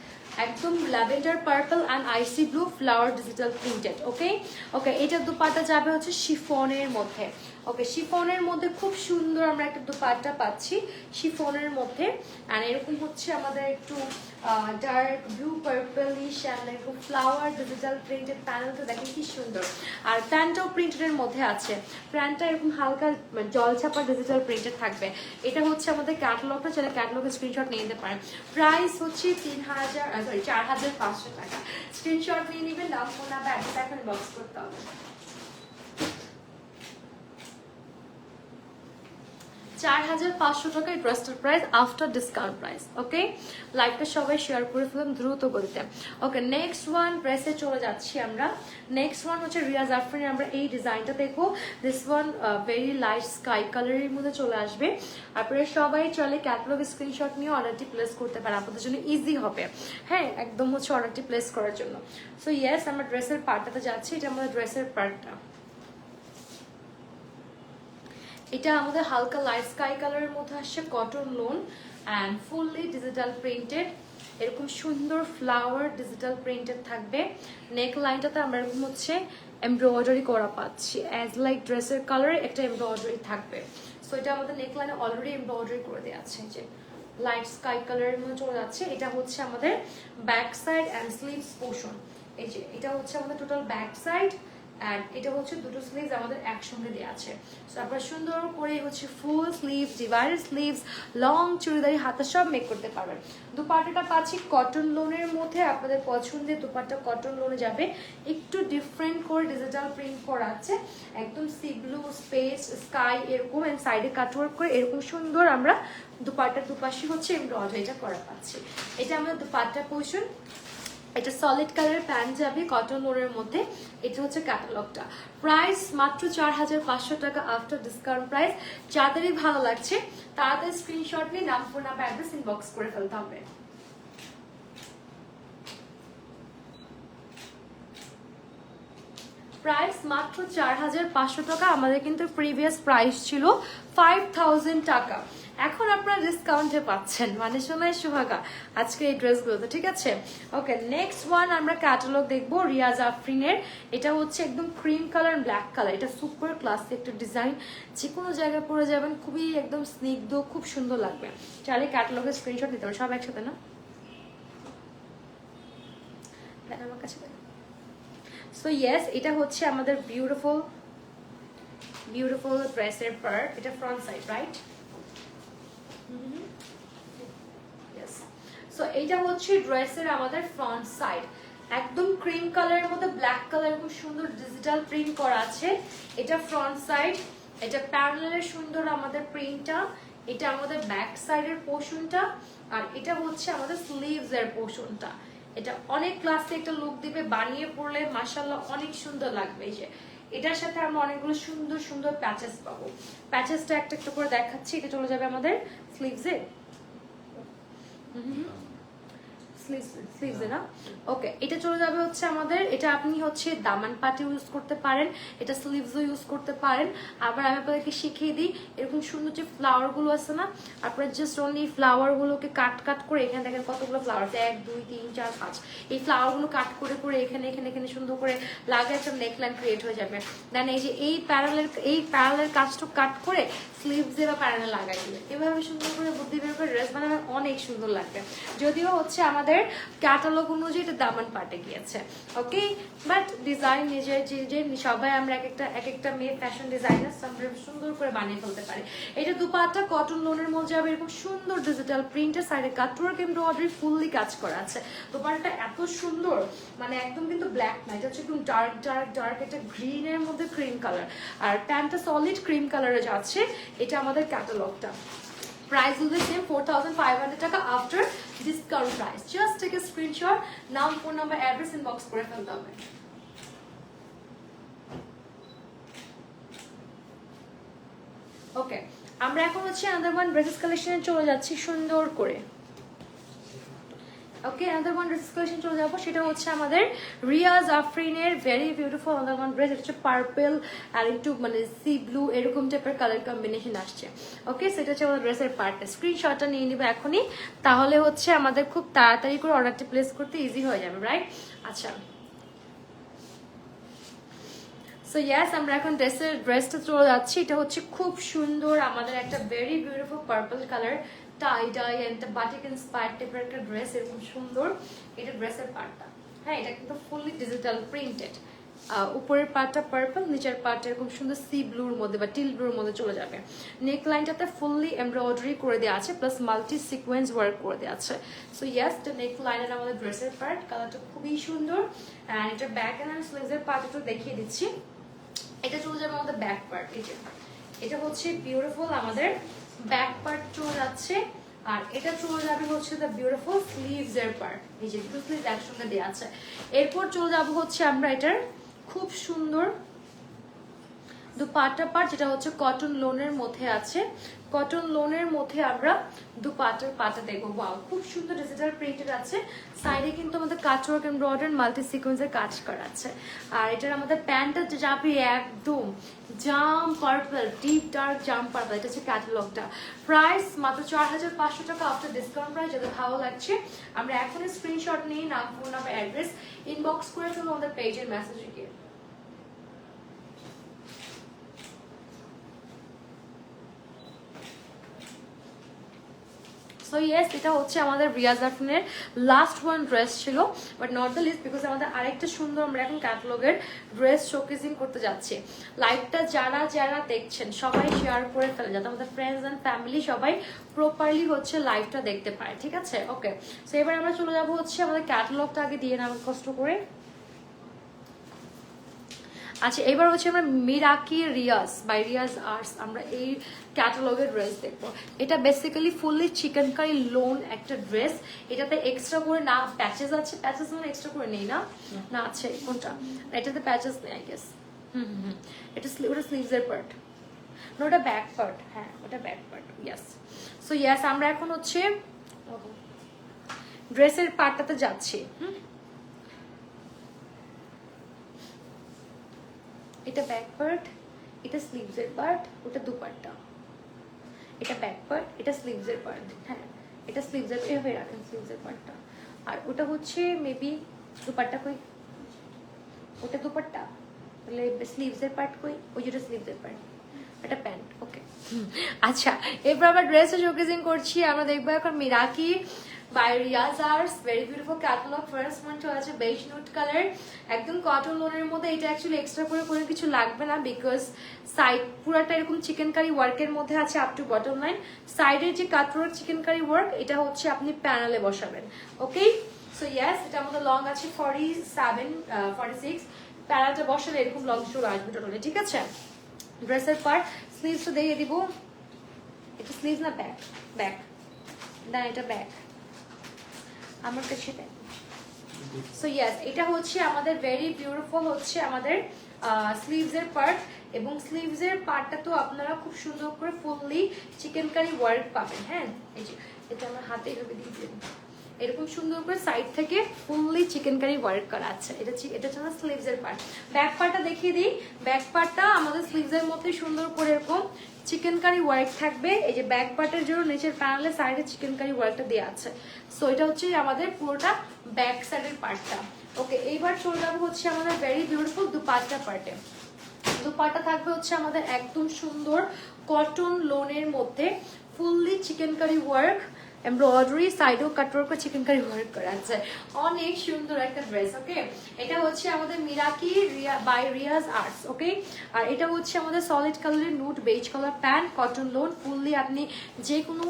Speaker 2: একদম lavender purple and icy blue flower digital printed. Okay okay এটা দুপাট্টা যাবে হচ্ছে শিফনের মধ্যে। ওকে শিফনের মধ্যে খুব সুন্দর আমরা একটা দুপাট্টা পাচ্ছি শিফনের মধ্যে, অ্যান্ড এরকম হচ্ছে আমাদের একটু ডার্ক ব্লু পার্পলিশ অ্যান্ড এরকম ফ্লাওয়ার ডিজিটাল প্রিন্টেড। প্যানেলটা দেখেন কি সুন্দর, আর প্যান্টটাও প্রিন্টেডের মধ্যে আছে। প্যান্টটা এরকম হালকা জলছাপা ডিজিটাল প্রিন্টেড থাকবে। এটা হচ্ছে আমাদের ক্যাটালগটা, চাইলে ক্যাটালগের স্ক্রিনশট নিয়ে নিতে পারেন। প্রাইস হচ্ছে 4500 টাকা। স্ক্রিনশট নিয়ে নেবেন, নাম, ফোন নাম্বার, অ্যাড্রেস এখন বক্স করতে হবে। 4500 টাকা এই ড্রেসটার প্রাইস আফটার ডিসকাউন্ট প্রাইস। ওকে লাইভটা সবাই শেয়ার করে ফেলুন দ্রুত গতিতে। ওকে নেক্সট ওয়ান ড্রেসে চলে যাচ্ছি আমরা। নেক্সট ওয়ান হচ্ছে রিয়াজ আফরিনের, আমরা এই ডিজাইনটা দেখবো। This one very light sky কালারের মধ্যে চলে আসবে। আপনারা সবাই চলে ক্যাটালগ স্ক্রিনশট নিয়ে অর্ডারটি প্লেস করতে পারেন, আপনাদের জন্য ইজি হবে। হ্যাঁ একদম হচ্ছে অর্ডারটি প্লেস করার জন্য। সো ইয়েস আমরা ড্রেসের পার্টটাতে যাচ্ছি, এটা আমাদের ড্রেসের পার্টটা। এটা আমাদের হালকা লাইট স্কাই কালারের মধ্যে আসছে, cotton lawn and fully digital printed, এরকম সুন্দর ফ্লাওয়ার ডিজিটাল প্রিন্টেড থাকবে। নেক লাইনটাতে আমরা এরকম হচ্ছে এমব্রয়ডারি করা পাচ্ছি, অ্যাজ লাইক ড্রেসের কালারে একটা এমব্রয়ডারি থাকবে। সো এটা আমাদের নেক লাইনে অলরেডি এমব্রয়ডারি করে দেওয়া আছে, যে লাইট স্কাই কালারের মধ্যে চলে যাচ্ছে। এটা হচ্ছে আমাদের back side and sleeves portion. এই যে এটা হচ্ছে আমাদের টোটাল ব্যাক সাইড, অ্যান্ড এটা হচ্ছে দুটো স্লিভস আমাদের একসঙ্গে দেওয়া আছে। সো আপনারা সুন্দর করে হচ্ছে full sleeves, divided sleeves, long চুড়িদারি হাতা সব মেক করতে পারবেন। দুপাট্টাটা পাচ্ছি কটন লোনের মধ্যে, আপনাদের পছন্দের দুপাট্টা কটন লোনে যাবে, একটু ডিফারেন্ট করে ডিজিটাল প্রিন্ট করা আছে, একদম সি ব্লু, স্পেস, স্কাই এরকম, এন্ড সাইডে কাটওয়ার্ক করে এরকম সুন্দর আমরা দুপাট্টার দুপাশে হচ্ছে এমব্রয়ডারিটা করা পাচ্ছি। এটা আমাদের দুপাট্টা পোর্শন। এটা সলিড কালারের প্যান্ট যাবে কটন লোনের মধ্যে। এটা হচ্ছে ক্যাটালগটা। প্রাইস মাত্র 4500 টাকা আফটার ডিসকাউন্ট প্রাইস। যাদেরই ভালো লাগছে তাদের স্ক্রিনশট নিয়ে নাম, ফোন নাম্বার, অ্যাড্রেস ইনবক্স করে ফেলতে হবে। প্রাইস মাত্র 4500 টাকা। আমাদের কিন্তু প্রিভিয়াস প্রাইস ছিল 5000 টাকা, এখন আপনারা ডিসকাউন্টে পাচ্ছেন, মানে সোনায় সুহাগা আজকে এই ড্রেসগুলোতে, ঠিক আছে? ওকে, নেক্সট ওয়ান আমরা ক্যাটালগ দেখবো রিয়াজ আফরিনের। এটা হচ্ছে একদম ক্রিম কালার, ব্ল্যাক কালার। এটা সুপার ক্লাসিক একটা ডিজাইন, যে কোনো জায়গায় পরে যাবেন খুবই একদম স্নিগ্ধ, খুব সুন্দর লাগবে। চাইলে ক্যাটালগের স্ক্রিনশট নিতে পারেন, সব একসাথে না, দেন আমার কাছে দেন। সো ইয়েস, এটা হচ্ছে আমাদের বিউটিফুল ড্রেসের পার্ট। এটা front side, right? Yes. So এইটা হচ্ছে ড্রেসের আমাদের ফ্রন্ট সাইড, একদম ক্রিম কালারের মধ্যে ব্ল্যাক কালার, খুব সুন্দর ডিজিটাল প্রিন্ট করা আছে। এটা ফ্রন্ট সাইড, এটা প্যারালালের সুন্দর আমাদের প্রিন্টটা, এটা আমাদের ব্যাক সাইডের পোর্শনটা, আর এটা হচ্ছে আমাদের স্লিভস এর পোর্শনটা। এটা অনেক ক্লাসে একটা লুক দিবে, বানিয়ে পরলে মাশাআল্লাহ অনেক সুন্দর লাগবে। এই যে এটার সাথে আমরা অনেকগুলো সুন্দর সুন্দর প্যাচেস পাবো। প্যাচেসটা একটা একটা করে দেখাচ্ছি। এটা চলে যাবে আমাদের স্লিভসে, স্লিভসে না? ওকে, এটা চলে যাবে হচ্ছে আমাদের, এটা আপনি হচ্ছে দামান পাটি ইউজ করতে পারেন, এটা স্লিভসও ইউজ করতে পারেন। আবার আমি আপনাদেরকে শিখিয়ে দিই, এরকম সুন্দর যে ফ্লাওয়ার গুলো আছে না, আপনারা জাস্ট অনলি ফ্লাওয়ার গুলোকে কাট করে, এখানে দেখেন কতগুলো ফ্লাওয়ার আছে, 1 2 3 4 5, এই ফ্লাওয়ার গুলো কাট করে এখানে এখানে এখানে সুন্দর করে লাগে একটা নেকলাইন ক্রিয়েট হয়ে যাবে। দেন এই যে এই প্যারালের কাজটা কাট করে স্লিভসে বা প্যারালে লাগাই দিবে, এভাবে সুন্দর করে বুদ্ধি বের করে ড্রেস বানাবেন, অনেক সুন্দর লাগবে। যদিও হচ্ছে আমাদের ক্যাটালগ অনুযায়ী এটা দামান পাটে গিয়েছে, ওকে, বাট ডিজাইন নিজের যে সবাই আমরা এক একটা মেয়ে ফ্যাশন ডিজাইনার, আমরা সুন্দর করে বানিয়ে ফেলতে পারি। এটা দুপাট্টা কটন লোনের মধ্যে যাবে, এরকম সুন্দর ডিজিটাল প্রিন্টের, সাইডে কাটওয়ার্ক এমব্রয়ডারি ফুললি কাজ করা আছে। দুপাট্টাটা এত সুন্দর, মানে একদম কিন্তু ব্ল্যাক না, এটা হচ্ছে একদম ডার্ক একটা গ্রিনের মধ্যে ক্রিম কালার, আর প্যান্টটা সলিড ক্রিম কালারে যাচ্ছে। এটা আমাদের ক্যাটালগটা। প্রাইস will be same 4500 টাকা after discount price. Just take a screenshot, নাম, ফোন নাম্বার, অ্যাড্রেস ইনবক্স করে ফেলতে হবে। ওকে, আমরা এখন হচ্ছে আদার ওয়ান ড্রেসেস কালেকশনে চলে যাচ্ছি সুন্দর করে। Okay, other one dress collection চলে যাবো, সেটা হচ্ছে আমাদের রিয়াজ আফরিনের very beautiful other one dress. এটা হচ্ছে পার্পল আর একটু মানে সি ব্লু এরকম টাইপের কালার কম্বিনেশন আসছে। ওকে, সেটা হচ্ছে আমাদের ড্রেসের পার্টটা। স্ক্রিনশটটা নিয়ে নিবে এখনই, তাহলে হচ্ছে আমাদের খুব তাড়াতাড়ি করে অর্ডারটি প্লেস করতে ইজি হয়ে যাবে, রাইট? আচ্ছা, সো ইয়েস, আমরা এখন ড্রেসটা চলে যাচ্ছি। এটা হচ্ছে খুব সুন্দর আমাদের একটা very beautiful purple colour tie and batik inspired টাইপের একটা ড্রেস, এরকম সুন্দর। এটা ড্রেসের পার্টটা, হ্যাঁ, এটা কিন্তু ফুললি ডিজিটাল প্রিন্টেড। উপরের পার্টটা পার্পল, নিচের পার্টটা এরকম সুন্দর সি ব্লুর মধ্যে বা টিল ব্লুর মধ্যে চলে যাবে। নেক লাইনটাতে ফুললি এমব্রয়ডারি করে দেওয়া আছে, প্লাস মাল্টি সিকোয়েন্স ওয়ার্ক করে দেওয়া আছে। সো ইয়েস, এটা নেক লাইনের আমাদের ড্রেসের পার্ট, কালারটা খুবই সুন্দর। অ্যান্ড এটা ব্যাক অ্যান্ড স্লিভসের পার্ট একটু দেখিয়ে দিচ্ছি। এটা চলে যাবে আমাদের ব্যাক পার্ট। এই যে এটা হচ্ছে বিউটিফুল আমাদের ব্যাক পার্ট চলে যাচ্ছে, আর এটা চলে যাবে হচ্ছে দ্য বিউটিফুল স্লিভস এর পার্ট। এই যে দুটো স্লিভ একসঙ্গে দেওয়া আছে। এরপর চলে যাবো হচ্ছে আমরা এটার খুব সুন্দর দুপাট্টা পার্ট, যেটা হচ্ছে কটন লোনের মধ্যে আছে। কটন লোনের মধ্যে আমরা দুপাট্টার পাটা দেখবো। ওয়াও, খুব সুন্দর ডিজিটাল প্রিন্টেড আছে। সাইডে কিন্তু আমাদের কাটওয়ার্ক এমব্রয়ডারি মাল্টি সিকোয়েন্সের কাজ করা আছে। আর এটার আমাদের প্যান্টটা যাবে একদম জাম পার্পল, ডিপ ডার্ক জাম পার্পল। এটা হচ্ছে ক্যাটালগটা। প্রাইস মাত্র 4500 টাকা আফটার ডিসকাউন্ট প্রাইস। যাদের ভালো লাগছে আমরা এখনই স্ক্রিনশট নিয়ে নাম, ফোন নাম্বার, অ্যাড্রেস ইনবক্স করে ফেলবো আমাদের পেজের মেসেজে গিয়ে। সো ইয়েস, এটা হচ্ছে আমাদের রিয়াজ আরফিনের লাস্ট ওয়ান ড্রেস ছিল, but not the least, because আমাদের আরেকটা সুন্দর আমরা এখন ক্যাটালগের ড্রেস শোকেসিং করতে যাচ্ছি। লাইভটা যারা যারা দেখছেন সবাই শেয়ার করে ফেলে, যাতে আমাদের ফ্রেন্ডস অ্যান্ড ফ্যামিলি সবাই প্রপারলি হচ্ছে লাইভটা দেখতে পায়, ঠিক আছে? ওকে, সো এবার আমরা চলে যাবো হচ্ছে আমাদের ক্যাটালগটা আগে দিয়ে নেওয়া কষ্ট করে। আচ্ছা, এবার হচ্ছে আমরা মিরাকি রিয়াজ বাই রিয়াজ আর্টস আমরা এই ক্যাটালগের ড্রেস দেখবো। এটা basically fully chikankari lawn একটা ড্রেস। এটাতে এক্সট্রা করে না প্যাচেস আছে, প্যাচেস মানে এক্সট্রা করে নেই না, না আছে কোনটা, এটাতে প্যাচেস নেই আই গেস। এটা ওটা স্লিভসের পার্ট না, ওটা ব্যাক পার্ট, হ্যাঁ ওটা back part, yes. So yes, আমরা এখন হচ্ছে ড্রেসের পার্টটাতে যাচ্ছি। এটা ব্যাক পার্ট, এটা স্লিভসের পার্ট, ওটা দুপাট্টা। এটা ব্যাক পার্ট, এটা স্লিভসের পার্ট, হ্যাঁ এটা স্লিভসের, এভাবে রাখেন স্লিভসের পার্টটা। আর ওটা হচ্ছে মেবি দুপাট্টা কই, ওটা দুপাট্টা, তাহলে স্লিভসের পার্ট কই, ওই যেটা স্লিভসের পার্ট, এটা প্যান্ট। ওকে, আচ্ছা এরপর আমরা ড্রেসে শোকেসিং করছি। আমরা দেখবো এখন Miraki by Riaz Arts, very beautiful catalogue. First one চলে আছে বেজ নুট কালার, একদম কটন লোনের মধ্যে। এটা অ্যাকচুয়ালি এক্সট্রা করে কোনো কিছু লাগবে না, বিকজ সাইড পুরাটা এরকম চিকেন কারি ওয়ার্কের মধ্যে আছে আপ টু বটম লাইন। সাইডের যে কাটওয়ার্ক চিকেন কারি ওয়ার্ক, এটা হচ্ছে আপনি প্যানেলে বসাবেন। ওকে, সো ইয়েস, এটা আমাদের লং আছে 47 46, প্যানেলটা বসালে এরকম লং চলে আসবে টোটালি, ঠিক আছে? ড্রেসের পার্ট স্লিভসটা দিয়ে দিব, এটা স্লিভস না ব্যাক, ব্যাক না এটা ব্যাক আমার কাছে ব্যাক। সো ইয়েস, এটা হচ্ছে আমাদের ভেরি বিউটিফুল হচ্ছে আমাদের স্লিভসের পার্ট, এবং স্লিভসের পার্টটা তো আপনারা খুব সুন্দর করে ফুললি চিকেন কারি ওয়ার্ক পাবেন। হ্যাঁ, এই যে এটা আমার হাতে এভাবে দিয়ে দিন, এরকম সুন্দর করে সাইড থেকে ফুললি চিকেন কারি ওয়ার্ক করা আছে। এটা হচ্ছে স্লিভসের পার্ট। ব্যাক পার্টটা দেখিয়ে দিই, ব্যাক পার্টটা আমাদের স্লিভসের মধ্যে সুন্দর করে এরকম চিকেন কারি ওয়ার্ক থাকবে। এই যে ব্যাক পার্টের জন্য নিচের প্যানেলে সাইডে চিকেন কারি ওয়ার্কটা দেওয়া আছে। সো এটা হচ্ছে আমাদের পুরোটা ব্যাক সাইডের পার্টটা। ওকে, এইবার চলে যাবো হচ্ছে আমাদের ভেরি বিউটিফুল দুপাট্টা পার্টে। দুপাট্টা থাকবে হচ্ছে আমাদের একদম সুন্দর কটন লোনের মধ্যে fully chikankari work, embroidery, সাইডও কাটওয়ার্ক করে চিকেন কারি ওয়ার্ক করা আছে। অনেক সুন্দর একটা ড্রেস। ওকে, এটা হচ্ছে আমাদের Miraki by Riaz Arts. Okay, আর এটা হচ্ছে আমাদের সলিড কালারের nude beige colour pant, cotton lawn, fully আপনি যে কোনো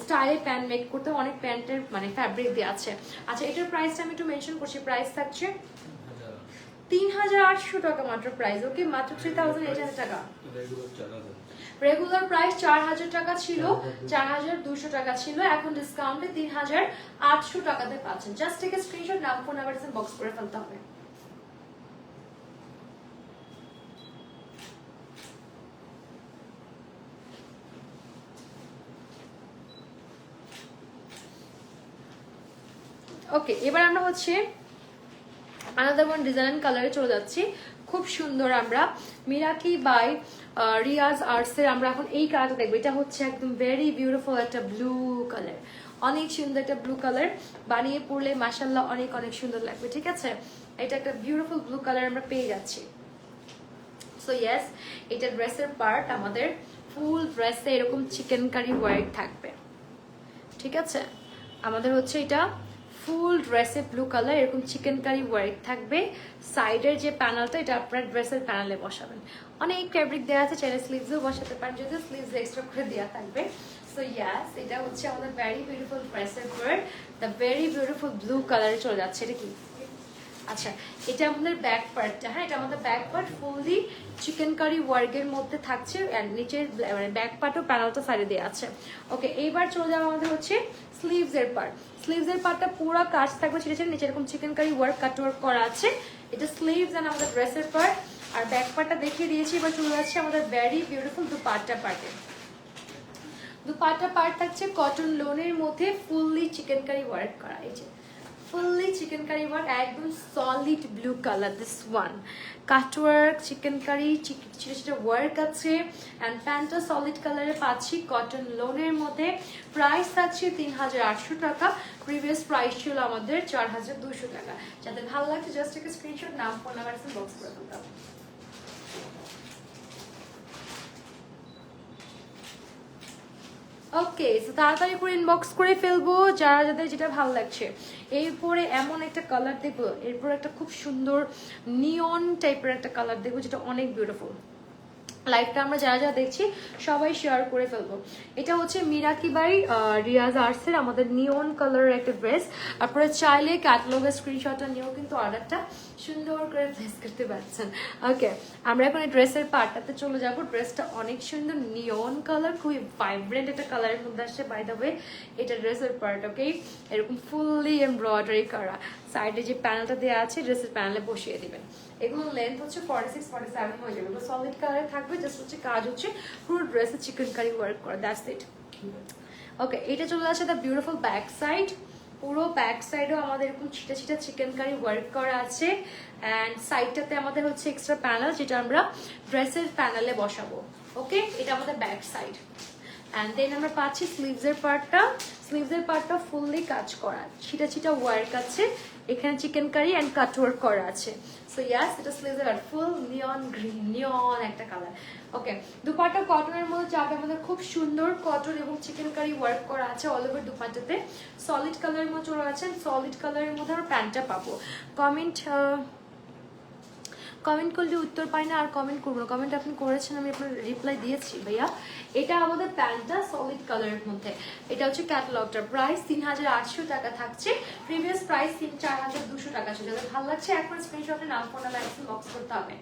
Speaker 2: স্টাইলে প্যান্ট মেক করতে, অনেক প্যান্টের মানে ফ্যাব্রিক দিয়ে আছে। আচ্ছা, এটার প্রাইসটা আমি একটু মেনশন করছি, প্রাইস থাকছে 3800 টাকা মাত্র প্রাইস। ওকে, মাত্র 3800 টাকা। রেগুলার প্রাইস 4000 টাকা ছিল, 4200 টাকা ছিল, এখন ডিসকাউন্টে 3800 টাকাতে পাচ্ছেন। জাস্ট টেক এ স্ক্রিনশট, নাম ফোন নাম্বার বক্স করে ফেলতে হবে। ওকে, এবার আমরা হচ্ছে আনাদার ওয়ান ডিজাইন কালারে চলে যাচ্ছি। খুব সুন্দর আমরা মিরাকি বাই রিয়াজ আর্টসের আমরা এখন এই কালারটা দেখবো। এটা হচ্ছে একদম ভেরি বিউটিফুল একটা ব্লু কালার, অনেক সুন্দর একটা ব্লু কালার, বানিয়ে পড়লে মাশাআল্লাহ অনেক অনেক সুন্দর লাগবে, ঠিক আছে? এটা একটা বিউটিফুল ব্লু কালার আমরা পেয়ে যাচ্ছি। সো ইয়েস, এটা ড্রেসের পার্ট, আমাদের ফুল ড্রেসে এরকম চিকেন কারি ওয়ার্ক থাকবে, ঠিক আছে? আমাদের হচ্ছে এটা ফুল ড্রেসে ব্লু কালার এরকম চিকেন কারি ওয়ার্ক থাকবে। সাইডের যে প্যানেলটা, এটা আপনার ড্রেসের প্যানেলে বসাবেন। অনেক ফেব্রিক দেওয়া আছে, চাইলে স্লিভসও বসাতে পারেন, যদিও স্লিভস এক্সট্রা করে দেওয়া থাকবে। সো ইয়াস, এটা হচ্ছে আমাদের ভেরি বিউটিফুল ড্রেসের part, the very beautiful blue কালারে চলে যাচ্ছে। এটা কি? আচ্ছা, এটা আমাদের ব্যাক পার্টটা। হ্যাঁ, এটা আমাদের back part fully chikankari ওয়ার্কের মধ্যে থাকছে, আর নিচের মানে ব্যাক পার্টও প্যানেলটা সাইডে দেওয়া আছে। ওকে, এইবার চলে যাওয়া আমাদের হচ্ছে স্লিভসের পার্ট। স্লিভসের পার্টটা পুরো কাজ থাকবে, ছেড়েছে নিচে এরকম chikankari work cut work করা আছে। এটা স্লিভস এন্ড আমাদের ড্রেসের পার্ট, আর ব্যাক পার্টটা দেখিয়ে দিয়েছি। এবার চলে যাচ্ছে আমাদের ভেরি বিউটিফুল দুপাট্টা পার্টে। দুপাট্টা পার্ট থাকছে কটন লোনের মধ্যে ফুললি চিকেন কারি ওয়ার্ক করা। এই যে ফুললি চিকেন কারি ওয়ার্ক, একদম solid blue colour, this one cutwork chikankari ছোটো ছোটো ওয়ার্ক আছে, অ্যান্ড প্যান্টটা সলিড কালারে পাচ্ছি কটন লোনের মধ্যে। প্রাইস থাকছে 3800 টাকা, প্রিভিয়াস প্রাইস ছিল আমাদের 4200 টাকা। যাদের ভালো লাগছে জাস্ট একটা স্ক্রিনশট, নাম ফোন নাম্বার বক্স করে দিতে হবে। ওকে, সো তাড়াতাড়ি করে ইনবক্স করে ফেলবো যারা যাদের যেটা ভালো লাগছে। এরপরে এমন একটা কালার দেখবো, এরপর একটা খুব সুন্দর নিয়ন টাইপের একটা কালার দেখবো যেটা অনেক বিউটিফুল। লাইভটা আমরা যারা যারা দেখছি সবাই শেয়ার করে ফেলবো। এটা হচ্ছে মিরাকি বাই রিয়াজ আর্টসের আমাদের নিয়ন কালারের একটা ড্রেস। আপনারা চাইলে ক্যাটালগের স্ক্রিনশটটা নিয়েও কিন্তু অর্ডারটা সুন্দর করে প্লেস করতে পারছেন। ওকে, আমরা এখন এই ড্রেসের পার্টটাতে চলে যাবো। ড্রেসটা অনেক সুন্দর নিয়ন কালার, খুবই ভাইব্রেন্ট একটা কালারের মধ্যে আসছে। বাই দ্য ওয়ে এটা ড্রেসের পার্ট, ওকে, এরকম ফুললি এমব্রয়ডারি করা। সাইডে যে প্যানেলটা দেওয়া আছে ড্রেসের প্যানেলে বসিয়ে দিবেন। এগুলো লেন্থ হচ্ছে 46-47 হয়ে যাবে। এগুলো সলিড কালারে থাকবে, জাস্ট হচ্ছে কাজ হচ্ছে পুরো ড্রেসে চিকেন কারি ওয়ার্ক করা, দ্যাটস ইট। ওকে, এটা চলে আসছে দ্য বিউটিফুল ব্যাক সাইড। পুরো ব্যাক সাইডেও আমাদের এরকম ছিটা ছিটা চিকেন কারি ওয়ার্ক করা আছে। অ্যান্ড সাইডটাতে আমাদের হচ্ছে এক্সট্রা প্যানেল, যেটা আমরা ড্রেসের প্যানেলে বসাবো। ওকে, এটা আমাদের ব্যাক সাইড। অ্যান্ড দেন আমরা পাচ্ছি স্লিভসের পার্টটা। স্লিভসের পার্টটা ফুললি কাজ করা, ছিটা ছিটা ওয়ার্ক আছে। এখানে chikankari and cut work করা আছে। সো ইয়াস, এটা স্লিভসের পার্ট, ফুল নিয়ন গ্রিন, নিয়ন একটা কালার। ওকে, দুপাট্টা কটনের মধ্যে চাপে আমাদের খুব সুন্দর কটন এবং চিকেন কারি ওয়ার্ক করা আছে অল ওভার দুপাট্টাতে। সলিড কালারের মধ্যে চলে আছেন, সলিড কালারের মধ্যে আমরা প্যান্টটা পাবো। কমেন্ট করলে উত্তর পাই না, আর কমেন্ট করবো না। কমেন্ট আপনি করেছেন, আমি আপনার রিপ্লাই দিয়েছি ভাইয়া। এটা আমাদের প্যান্টটা সলিড কালারের মধ্যে। এটা হচ্ছে ক্যাটালগটার প্রাইস 3800 টাকা থাকছে। প্রিভিয়াস প্রাইস 4200 টাকা ছিল। যাদের ভালো লাগছে একবার স্ক্রিনশটে নাম ফোন নাম্বার বক্স করতে হবে।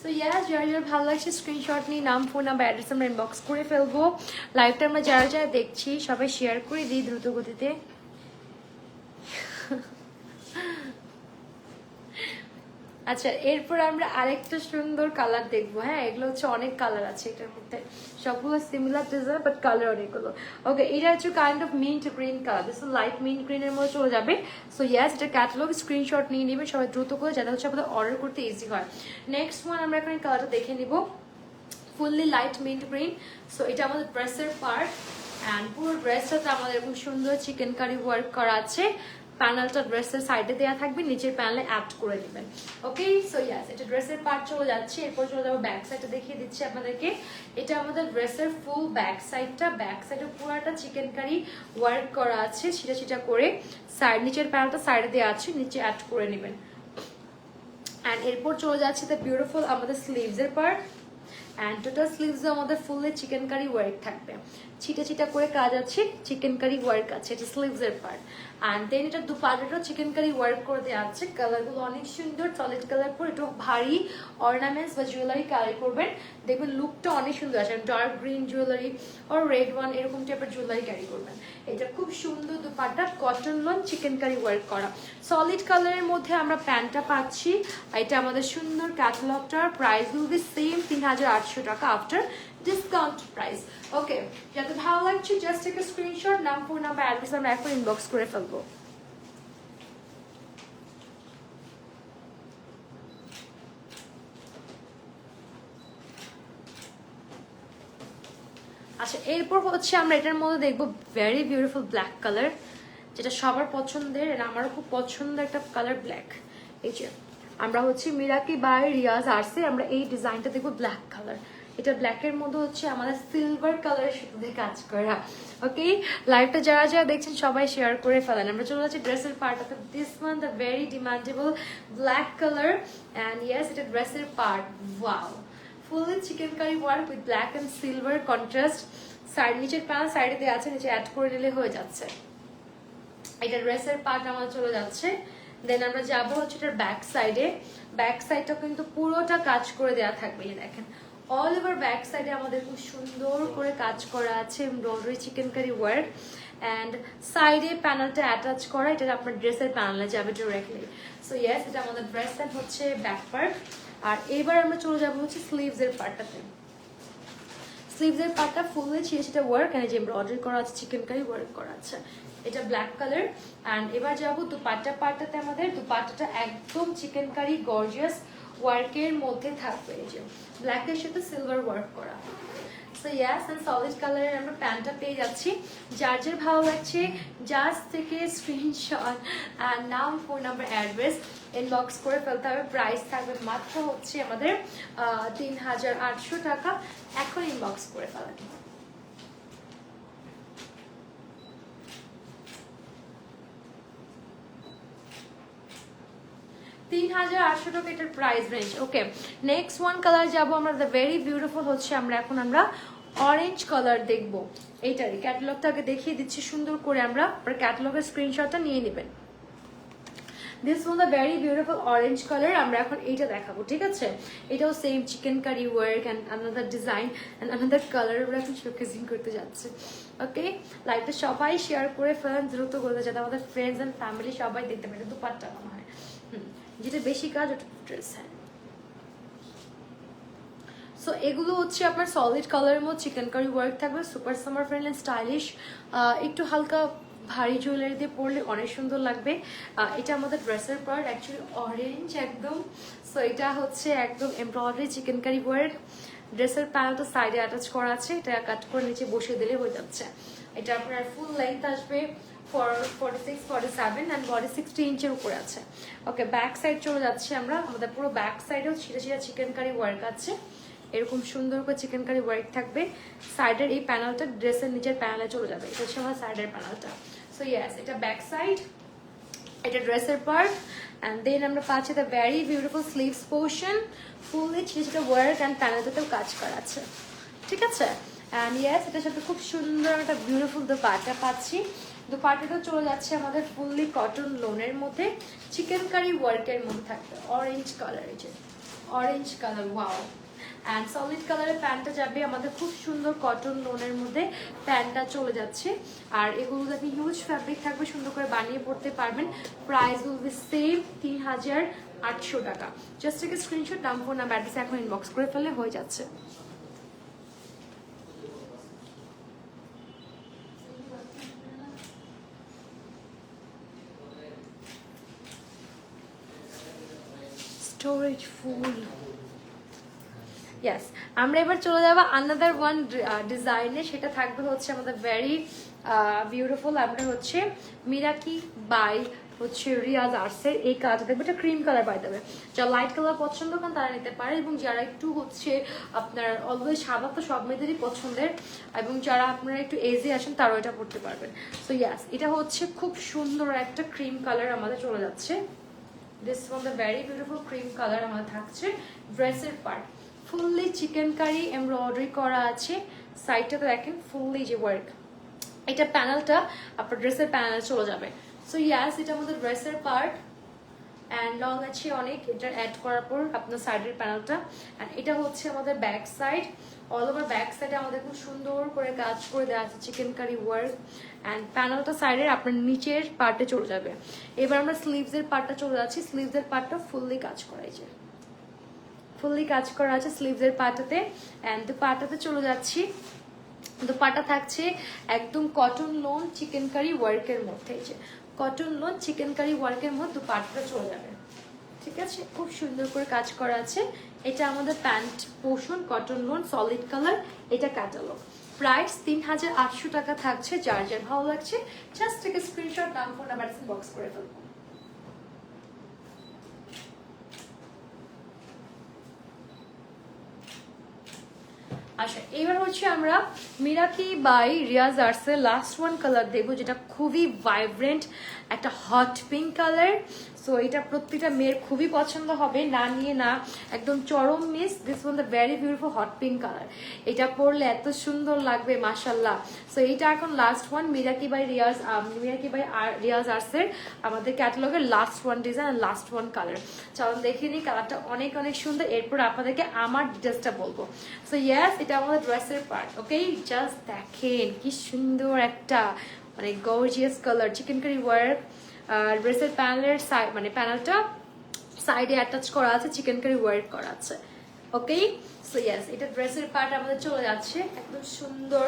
Speaker 2: সো ইয়াস, যারা যারা ভালো লাগছে স্ক্রিনশট নিয়ে নাম ফোন নাম্বার অ্যাড্রেস আমরা ইনবক্স করে ফেলবো। লাইভটা আমরা যারা যারা দেখছি সবাই শেয়ার করে দিই দ্রুত গতিতে। আচ্ছা, এরপর আমরা আরেকটা সুন্দর কালার দেখবো। হ্যাঁ, এগুলো হচ্ছে অনেক কালার আছে এটার মধ্যে, সবগুলো সিমিলার ডিজাইন বাট কালার অনেকগুলো। ওকে, এটা হচ্ছে kind of mint green colour, this light mint গ্রিনের মধ্যে চলে যাবে। সো ইয়াস, এটা ক্যাটালগ স্ক্রিনশট নিয়ে নেবেন সবাই দ্রুত করে, যাতে হচ্ছে আমাদের অর্ডার করতে ইজি হয়। নেক্সট ওয়ান আমরা এখানে কালারটা দেখে নিব, fully light mint green. So এটা আমাদের ড্রেসের পার্ট। অ্যান্ড পুরো ড্রেসটাতে আমাদের এরকম সুন্দর চিকেন কারি ওয়ার্ক করা আছে। প্যানেলটা ড্রেসের সাইডে দেওয়া থাকবে, নিচের প্যানেলে অ্যাড করে দিবেন। ওকে, সো ইয়াস, এটা ড্রেসের পার্ট চলে যাচ্ছে। এরপর চলে যাবো ব্যাক সাইডটা, দেখিয়ে দিচ্ছি আপনাদেরকে। এটা আমাদের ড্রেসের ফুল ব্যাক সাইডটা। ব্যাক সাইডে পুরোটা চিকেন কারি ওয়ার্ক করা আছে, ছিটা ছিটা করে। সাইড নিচের প্যানেলটা সাইডে দেওয়া আছে, নিচে অ্যাড করে নেবেন। অ্যান্ড এরপর চলে যাচ্ছে দ্য বিউটিফুল আমাদের স্লিভসের পার্ট। অ্যান্ড টোটাল স্লিভসও আমাদের ফুললি চিকেন কারি ওয়ার্ক থাকবে, ছিটা ছিটা করে কাজ আছে, চিকেন কারি ওয়ার্ক আছে, এটা স্লিভসের পার্ট। অ্যান্ড দেন এটা দুপাট্টাটাও চিকেন কারি ওয়ার্ক করে দেওয়া আছে। কালারগুলো অনেক সুন্দর, সলিড কালার পর একটু ভারী অর্নামেন্টস বা জুয়েলারি ক্যারি করবেন, দেখবেন লুকটা অনেক সুন্দর আসে। ডার্ক গ্রিন জুয়েলারি আর রেড ওয়ান এরকম টাইপের জুয়েলারি ক্যারি করবেন। এটা খুব সুন্দর দুপাট্টা, cotton lawn chikankari work করা। সলিড কালারের মধ্যে আমরা প্যান্টটা পাচ্ছি। এটা আমাদের সুন্দর ক্যাটালগটার প্রাইস উইল বি সেম 3800 টাকা আফটার ডিসকাউন্ট প্রাইস। ওকে, যাতে ভালো লাগছে জাস্ট একটা স্ক্রিনশট, নাম ফোন নাম্বার অ্যাড্রেস আমরা এখন ইনবক্স করে ফেলবো। আচ্ছা, এরপর হচ্ছে আমরা এটার মধ্যে দেখবো ভেরি বিউটিফুল ব্ল্যাক কালার, যেটা সবার পছন্দের, আমারও খুব পছন্দের একটা কালার ব্ল্যাক। এই যে আমরা হচ্ছে মিরাকি বাই রিয়াজ আর্টসে আমরা এই ডিজাইনটা দেখবো ব্ল্যাক কালার। এটা ব্ল্যাকের মধ্যে হচ্ছে আমাদের সিলভার কালারের সাথে কাজ করা। ওকে, লাইভটা যারা যারা দেখছেন সবাই শেয়ার করে ফেলেন। আমরা চলে যাচ্ছি ড্রেসের part. This one the very demandable black colour. And yes, এটা ড্রেসের part. Wow, fully chikankari work with black and silver contrast. Side নিচের প্যানেল সাইডে দেওয়া আছে, নিচে অ্যাড করে নিলে হয়ে যাচ্ছে। এটা ড্রেসের পার্ট আমাদের চলে যাচ্ছে। দেন আমরা যাবো হচ্ছে এটার ব্যাক সাইডে। ব্যাক সাইডটা কিন্তু পুরোটা কাজ করে দেওয়া থাকবে। দেখেন অল ওভার ব্যাক সাইডে আমাদের খুব সুন্দর করে কাজ করা আছে, embroidery chikankari work. And সাইডে প্যানেলটা অ্যাটাচ করা, এটা আপনার ড্রেসের প্যানেলে যাবে ডিরেক্টলি। সো ইয়েস, এটা আমাদের ড্রেস অ্যান্ড হচ্ছে ব্যাক পার্ট। আর এবার আমরা চলে যাবো হচ্ছে স্লিভসের পার্টটাতে। স্লিভসের পার্টটা ফুললি সেটা ওয়ার্ক, এন্ড যে এমব্রয়ডারি করা আছে, চিকেন কারি ওয়ার্ক করা আছে। এটা ব্ল্যাক কালার। অ্যান্ড এবার যাবো দুপাট্টা পার্টটাতে। আমাদের দুপাট্টাটা একদম চিকেন কারি গর্জিয়াস ওয়ার্কের মধ্যে থাকবে। এই যে ব্ল্যাকের সাথে সিলভার ওয়ার্ক করা। সো ইয়াস এন্ড সলিড কালারের আমরা প্যান্টটা পেয়ে যাচ্ছি। যার যার ভালো লাগছে জাস্ট থেকে স্ক্রিনশট আর নাম, ফোন নাম্বার, অ্যাড্রেস ইনবক্স করে ফেলতে হবে। প্রাইস থাকবে মাত্র হচ্ছে আমাদের 3800 টাকা। এখন ইনবক্স করে ফেলা। 3800 টাকা এটার প্রাইস রেঞ্জ। ওকে, নেক্সট ওয়ান কালার যাবো আমরা, দ্য ভেরি বিউটিফুল হচ্ছে আমরা এখন অরেঞ্জ কালার দেখবো। এইটারই ক্যাটালগটাকে দেখিয়ে দিচ্ছি সুন্দর করে, আমরা ক্যাটালগের স্ক্রিনশটটা নিয়ে নেবেন। This one the very beautiful orange colour, আমরা এখন এইটা দেখাবো, ঠিক আছে? এটাও same chikankari work and another design and another colour আমরা এখন শোকেসিং করতে যাচ্ছি। ওকে, লাইভটা সবাই শেয়ার করে ফেলেন দ্রুত করতে, যাতে আমাদের ফ্রেন্ডস অ্যান্ড ফ্যামিলি সবাই দেখতে পারে। দুপাট্টা আমার হয় যেটা বেশি কাজ ওটা ড্রেস। হ্যাঁ, সো এগুলো হচ্ছে আপনার সলিড কালারের মধ্যে চিকেন কারি ওয়ার্ক থাকবে, সুপার সামার ফ্রেন্ডলি স্টাইলিশ, একটু হালকা ভারী জুয়েলারি দিয়ে পরলে অনেক সুন্দর লাগবে। এটা আমাদের ড্রেসের পার্ট, অ্যাকচুয়ালি অরেঞ্জ একদম। সো এটা হচ্ছে একদম এমব্রয়ডারি চিকেন কারি ওয়ার্ক। ড্রেসের প্যানেলটা সাইডে অ্যাটাচ করা আছে, এটা কাট করে নিচে বসিয়ে দিলে হয়ে যাচ্ছে। এটা আপনার ফুল লেন্থ আসবে 46, 47 অ্যান্ড বডি 60 ইঞ্চের উপরে আছে। ওকে, ব্যাক সাইড চলে যাচ্ছে আমরা, আমাদের পুরো ব্যাক সাইডেও ছিটা ছিটা চিকেন কারি ওয়ার্ক আছে, এরকম সুন্দর করে চিকেন কারি ওয়ার্ক থাকবে। সাইডের এই প্যানেলটা ড্রেসের নিচের প্যানেলে চলে যাবে, এটা হচ্ছে আমার সাইডের প্যানেলটা। সো ইয়েস, এটা ব্যাক সাইড, এটা ড্রেসের পার্ট। অ্যান্ড দেন আমরা পাচ্ছি the very beautiful sleeves portion, fully ছিটা ছিটা ওয়ার্ক অ্যান্ড প্যানেলটাতেও কাজ করা আছে, ঠিক আছে? অ্যান্ড ইয়েস, এটার সাথে খুব সুন্দর একটা বিউটিফুল দোপাট্টা পাচ্ছি। দোপাট্টাটা চলে যাচ্ছে আমাদের ফুললি কটন লোনের মধ্যে, চিকেন কারি ওয়ার্কের মধ্যে থাকবে, অরেঞ্জ কালার, এই যে orange colour, wow. And solid কালারের প্যান্টটা যাবে আমাদের খুব সুন্দর কটন লোনের মধ্যে, প্যান্টটা চলে যাচ্ছে। আর এগুলো দেখে হিউজ ফ্যাব্রিক থাকবে, সুন্দর করে বানিয়ে পড়তে পারবেন। প্রাইস উইল বি সেম 3800 টাকা। জাস্ট থেকে স্ক্রিনশট, নাম, ফোন নাম্বার, অ্যাড্রেস এখন ইনবক্স করে ফেললে হয়ে যাচ্ছে। Storage full. ইয়েস, আমরা এবার চলে যাবো আনাদার ওয়ান ডিজাইনে, সেটা থাকবে হচ্ছে আমাদের ভেরি বিউটিফুল। আমরা হচ্ছে মিরাকি বাই হচ্ছে রিয়াজ আর্টসের এই কাজ দেখবে, এটা ক্রিম কালার বাই দেবে। যারা লাইট কালার পছন্দ করেন তারা নিতে পারে, এবং যারা একটু হচ্ছে আপনার অলওয়েজ সাদা তো সব মেয়েদেরই পছন্দের, এবং যারা আপনারা একটু এজে আসেন তারাও এটা পড়তে পারবেন। সো ইয়াস, এটা হচ্ছে খুব সুন্দর একটা ক্রিম কালার আমাদের চলে যাচ্ছে। This one the very beautiful cream colour আমাদের থাকছে। ড্রেসের part fully chikankari embroidery করা আছে, সাইডটাতে দেখেন ফুললি যে ওয়ার্ক। এটা প্যানেলটা আপনার ড্রেসের প্যানেলে চলে যাবে। সো ইয়াস, এটা আমাদের ড্রেসের পার্ট অ্যান্ড লং আছে অনেক, এটা অ্যাড করার পর আপনার সাইডের প্যানেলটা। অ্যান্ড এটা হচ্ছে আমাদের back side, all over back সাইডে আমাদের খুব সুন্দর করে কাজ করে দেওয়া আছে চিকেন কারি ওয়ার্ক। অ্যান্ড প্যানেলটা সাইডের আপনার নিচের পার্টে চলে যাবে। এবার আমরা স্লিভসের পার্টটা চলে যাচ্ছি, স্লিভসের পার্টটা ফুললি কাজ করাই যায়, ফুললি কাজ করা আছে স্লিভসের পার্টটাতে। অ্যান্ড দুপাট্টাতে চলে যাচ্ছি, দুপাট্টা থাকছে একদম কটন লোন চিকেন কারি ওয়ার্কের মধ্যে, এই যে কটন লোন চিকেন কারি ওয়ার্কের মধ্যে দুপাট্টাটা চলে যাবে, ঠিক আছে? খুব সুন্দর করে কাজ করা আছে। এটা আমাদের pant portion, cotton loan, solid colour, এটা ক্যাটালগ। প্রাইস 3800 টাকা থাকছে। যার যার ভালো লাগছে জাস্ট থেকে স্ক্রিনশট, নাম, ফোন নাম্বার বক্স করে ফেলবো। আচ্ছা, এবার হচ্ছে আমরা মিরাকি বাই রিয়াজ আর্টসের লাস্ট ওয়ান কালার দেখবো, যেটা খুবই ভাইব্রেন্ট একটা হট পিঙ্ক কালার। সো এটা প্রত্যেকটা মেয়ের খুবই পছন্দ হবে, না নিয়ে না, একদম চরম miss. This one the very beautiful hot pink colour, এটা পরলে এত সুন্দর লাগবে মাশাল্লাহ। সো এইটা এখন last one Miraki by Riaz আর্টসের আমাদের ক্যাটালগের last one design, last one colour. চলুন দেখে নিই, কালারটা অনেক অনেক সুন্দর। এরপর আপনাদেরকে আমার ডিটেলসটা বলবো। সো ইয়েস, এটা আমাদের ড্রেসের পার্ট। ওকে, জাস্ট দেখেন কি সুন্দর একটা মানে gorgeous colour, chikankari work. ড্রেসের প্যানেলের সাইড মানে প্যানেলটা সাইডে অ্যাটাচ করা আছে, চিকেন কারি ওয়ার্ক করা আছে। ওকে, সো ইয়েস, এটা ড্রেসের পার্ট আমাদের চলে যাচ্ছে, একদম সুন্দর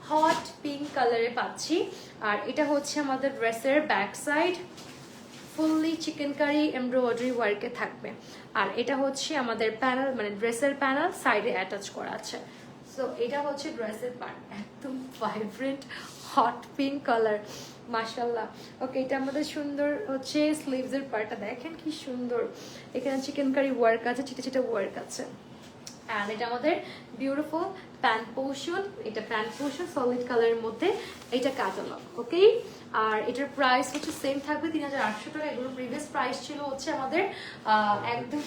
Speaker 2: হট পিঙ্ক কালারে পাচ্ছি। আর এটা হচ্ছে আমাদের ড্রেসের back side, fully chikankari embroidery ওয়ার্কে থাকবে। আর এটা হচ্ছে আমাদের প্যানেল মানে ড্রেসের প্যানেল, সাইডে অ্যাটাচ করা আছে। সো এটা হচ্ছে ড্রেসের পার্ট, একদম ভাইব্রেন্ট হট পিঙ্ক কালার, মাশাল্লাহ। ওকে, এটা আমাদের সুন্দর হচ্ছে স্লিভসের পার্টটা, দেখেন কি সুন্দর, এখানে চিকেন কারি ওয়ার্ক আছে, ছিটে ছিটে ওয়ার্ক আছে। অ্যান্ড এটা আমাদের বিউটিফুল প্যান্ট পোর্শন, এটা প্যান্ট পোর্শন সলিড কালারের মধ্যে, এটা ক্যাটালগ। ওকে, আর এটার প্রাইস হচ্ছে সেম থাকবে 3800 টাকা। এগুলো প্রিভিয়াস প্রাইস ছিল হচ্ছে আমাদের একদম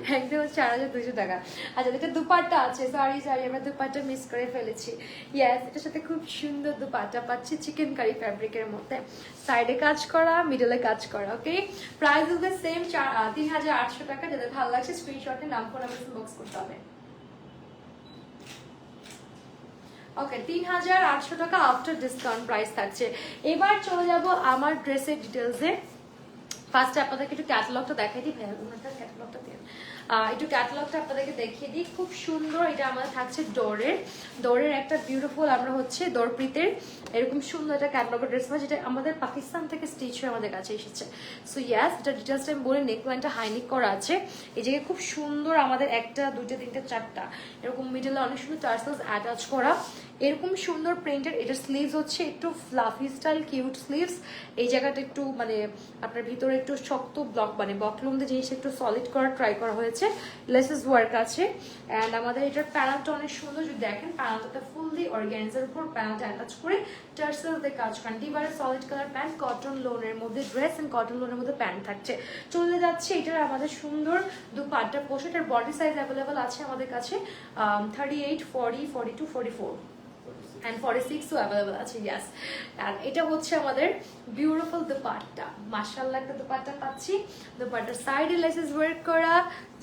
Speaker 2: 4200 টাকা। আচ্ছা, এটা দুপাট্টা আছে, সরি আমরা দুপাট্টা মিস করে ফেলেছি। ইয়েস, এটার সাথে খুব সুন্দর দুপাট্টা পাচ্ছি চিকেন কারি ফ্যাব্রিকের মধ্যে, সাইডে কাজ করা, মিডলে কাজ করা। ওকে, প্রাইস হবে সেম 3800 টাকা। যাদের ভালো লাগছে স্ক্রিনশটে নাম ফোন নাম্বার ইনবক্স করতে হবে। ওকে, 3800 টাকা আফটার ডিসকাউন্ট প্রাইস থাকছে। এবার চলে যাব আমার ড্রেসের ডিটেলসে। ফার্স্টে আপনাদেরকে একটু ক্যাটালগটা দেখাই দিই, ভাইয়া ওনাটার ক্যাটালগটা দিন। একটু ক্যাটালগটা আপনাদেরকে দেখিয়ে দিই, খুব সুন্দর। এটা আমাদের থাকছে ডোরের একটা বিউটিফুল, আমরা হচ্ছে দরপ্রিতের এরকম সুন্দর একটা ক্যাটালগের ড্রেস হয়, যেটা আমাদের পাকিস্তান থেকে স্টিচ হয়ে আমাদের কাছে এসেছে। সো ইয়াস, এটা ডিটেলসটা আমি বলে, নেকলাইনটা হাইনিক করা আছে, এই জায়গায় খুব সুন্দর আমাদের একটা দুইটা তিনটা চারটা এরকম মিডলে অনেক সুন্দর টার্সেলস অ্যাটাচ করা, এরকম সুন্দর প্রিন্টেড। এটার স্লিভস হচ্ছে একটু ফ্লাফি স্টাইল কিউট স্লিভস, এই জায়গাটা একটু মানে আপনার ভিতরে একটু শক্ত ব্লক মানে বকলুম দিয়ে জিনিস একটু সলিড করা ট্রাই করা হয়েছে, লেসেস ওয়ার্ক আছে। অ্যান্ড আমাদের এটার প্যানেলটা অনেক সুন্দর, যদি দেখেন প্যানেলটাতে ফুললি অর্গানজার উপর প্যানেলটা অ্যাটাচ করে টার্সেল দিয়ে কাজ করেন। ডিবারে সলিড কালার প্যান্ট, কটন লোনের মধ্যে ড্রেস এন্ড কটন লোনের মধ্যে প্যান্ট থাকছে। চলে যাচ্ছে এটার আমাদের সুন্দর দুপাট্টা পোশাক, এটার বডি সাইজ অ্যাভেলেবল আছে আমাদের কাছে 38, 40, 42, 44 and 46 অ্যাভেলেবল আছে। ইয়াস, আর এটা হচ্ছে আমাদের বিউটিফুল দুপাট্টা, মাশাআল্লাহ একটা দুপাট্টা পাচ্ছি। দুপাট্টার সাইডে লেসেস ওয়ার্ক করা,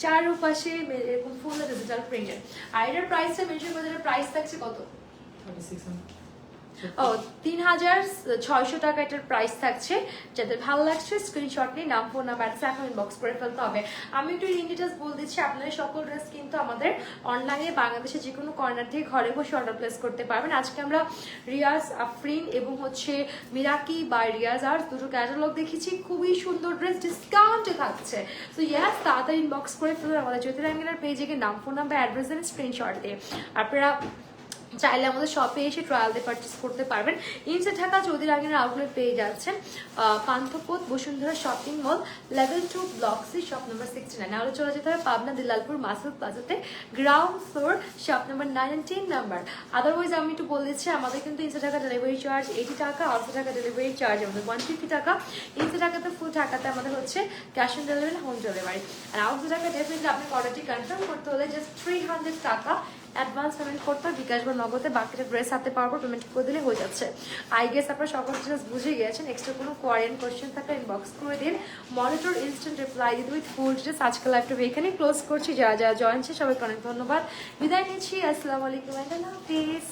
Speaker 2: চারপাশে এরকম ফুল ডিজিটাল প্রিন্টেড। আর এটার প্রাইসটা মেনশন করে, এটার প্রাইস থাকছে কত? 3600 টাকা এটার প্রাইস থাকছে। যাদের ভালো লাগছে স্ক্রিনশট নিয়ে নাম ফোন নাম্বার এখন ইনবক্স করে ফেলতে হবে। আমি একটু ইন ডিটেলস বলে দিচ্ছি, আপনাদের সকল ড্রেস কিন্তু আমাদের অনলাইনে বাংলাদেশে যে কোনো কর্নার থেকে ঘরে বসে অর্ডার প্লেস করতে পারবেন। আজকে আমরা রিয়াজ আফরিন এবং হচ্ছে মিরাকি বা রিয়াজ আর দুটো ক্যাটালগ দেখেছি, খুবই সুন্দর ড্রেস ডিসকাউন্টে থাকছে। সো ইয়াস, তাড়াতাড়ি ইনবক্স করে ফেলুন আমাদের জ্যোতিরাঙ্গিনার পেজে গিয়ে নাম ফোন নাম্বার অ্যাড্রেস দেন স্ক্রিনশট দিয়ে। আপনারা চাইলে আমাদের শপে এসে ট্রায়াল দিয়ে পারচেস করতে পারবেন। ইনসে ঢাকা জ্যোতিরাঙ্গিনা আউটলেট পেয়ে যাচ্ছেন Panthapath Bashundhara shopping mall level 2 block C shop number 69। আরও চলে যেতে হবে পাবনা দিলালপুর মাসুদ প্লাজাতে ground floor shop number 9 and 10 number. Otherwise আমি একটু বলে দিচ্ছি, আমাদের কিন্তু ইনসে টাকা ডেলিভারি চার্জ 80 টাকা, আউটসে টাকা ডেলিভারি চার্জ আমাদের 150 টাকা। ইনসে টাকাতে ফুল টাকাতে আমাদের হচ্ছে cash on delivery, home delivery. আর আউটসে টাকা ডেফিনেটলি আপনি অর্ডারটি কনফার্ম করতে হলে জাস্ট 300 টাকা অ্যাডভান্স পেমেন্ট করতে হবে বিকাশ বা নগদে, বাকিটা ড্রেস হাতে পাওয়ার পর পেমেন্ট করে দিলে হয়ে যাচ্ছে। আই গেস আপনারা সকল ডিটেলস বুঝে গিয়েছেন। এক্সট্রা কোনো কোয়ারিয়ান কোয়েশ্চেন থাকলে ইনবক্স করে দিন, মনিটর ইনস্ট্যান্ট রিপ্লাই দিতে উইথ ফুল ডিটেলস। আজকে লাইভটা এখানেই ক্লোজ করছি। যারা যারা জয়েন ছে সবাইকে অনেক ধন্যবাদ, বিদায় নিচ্ছি। আসসালামু আলাইকুম, আল্লাহ হাফিজ।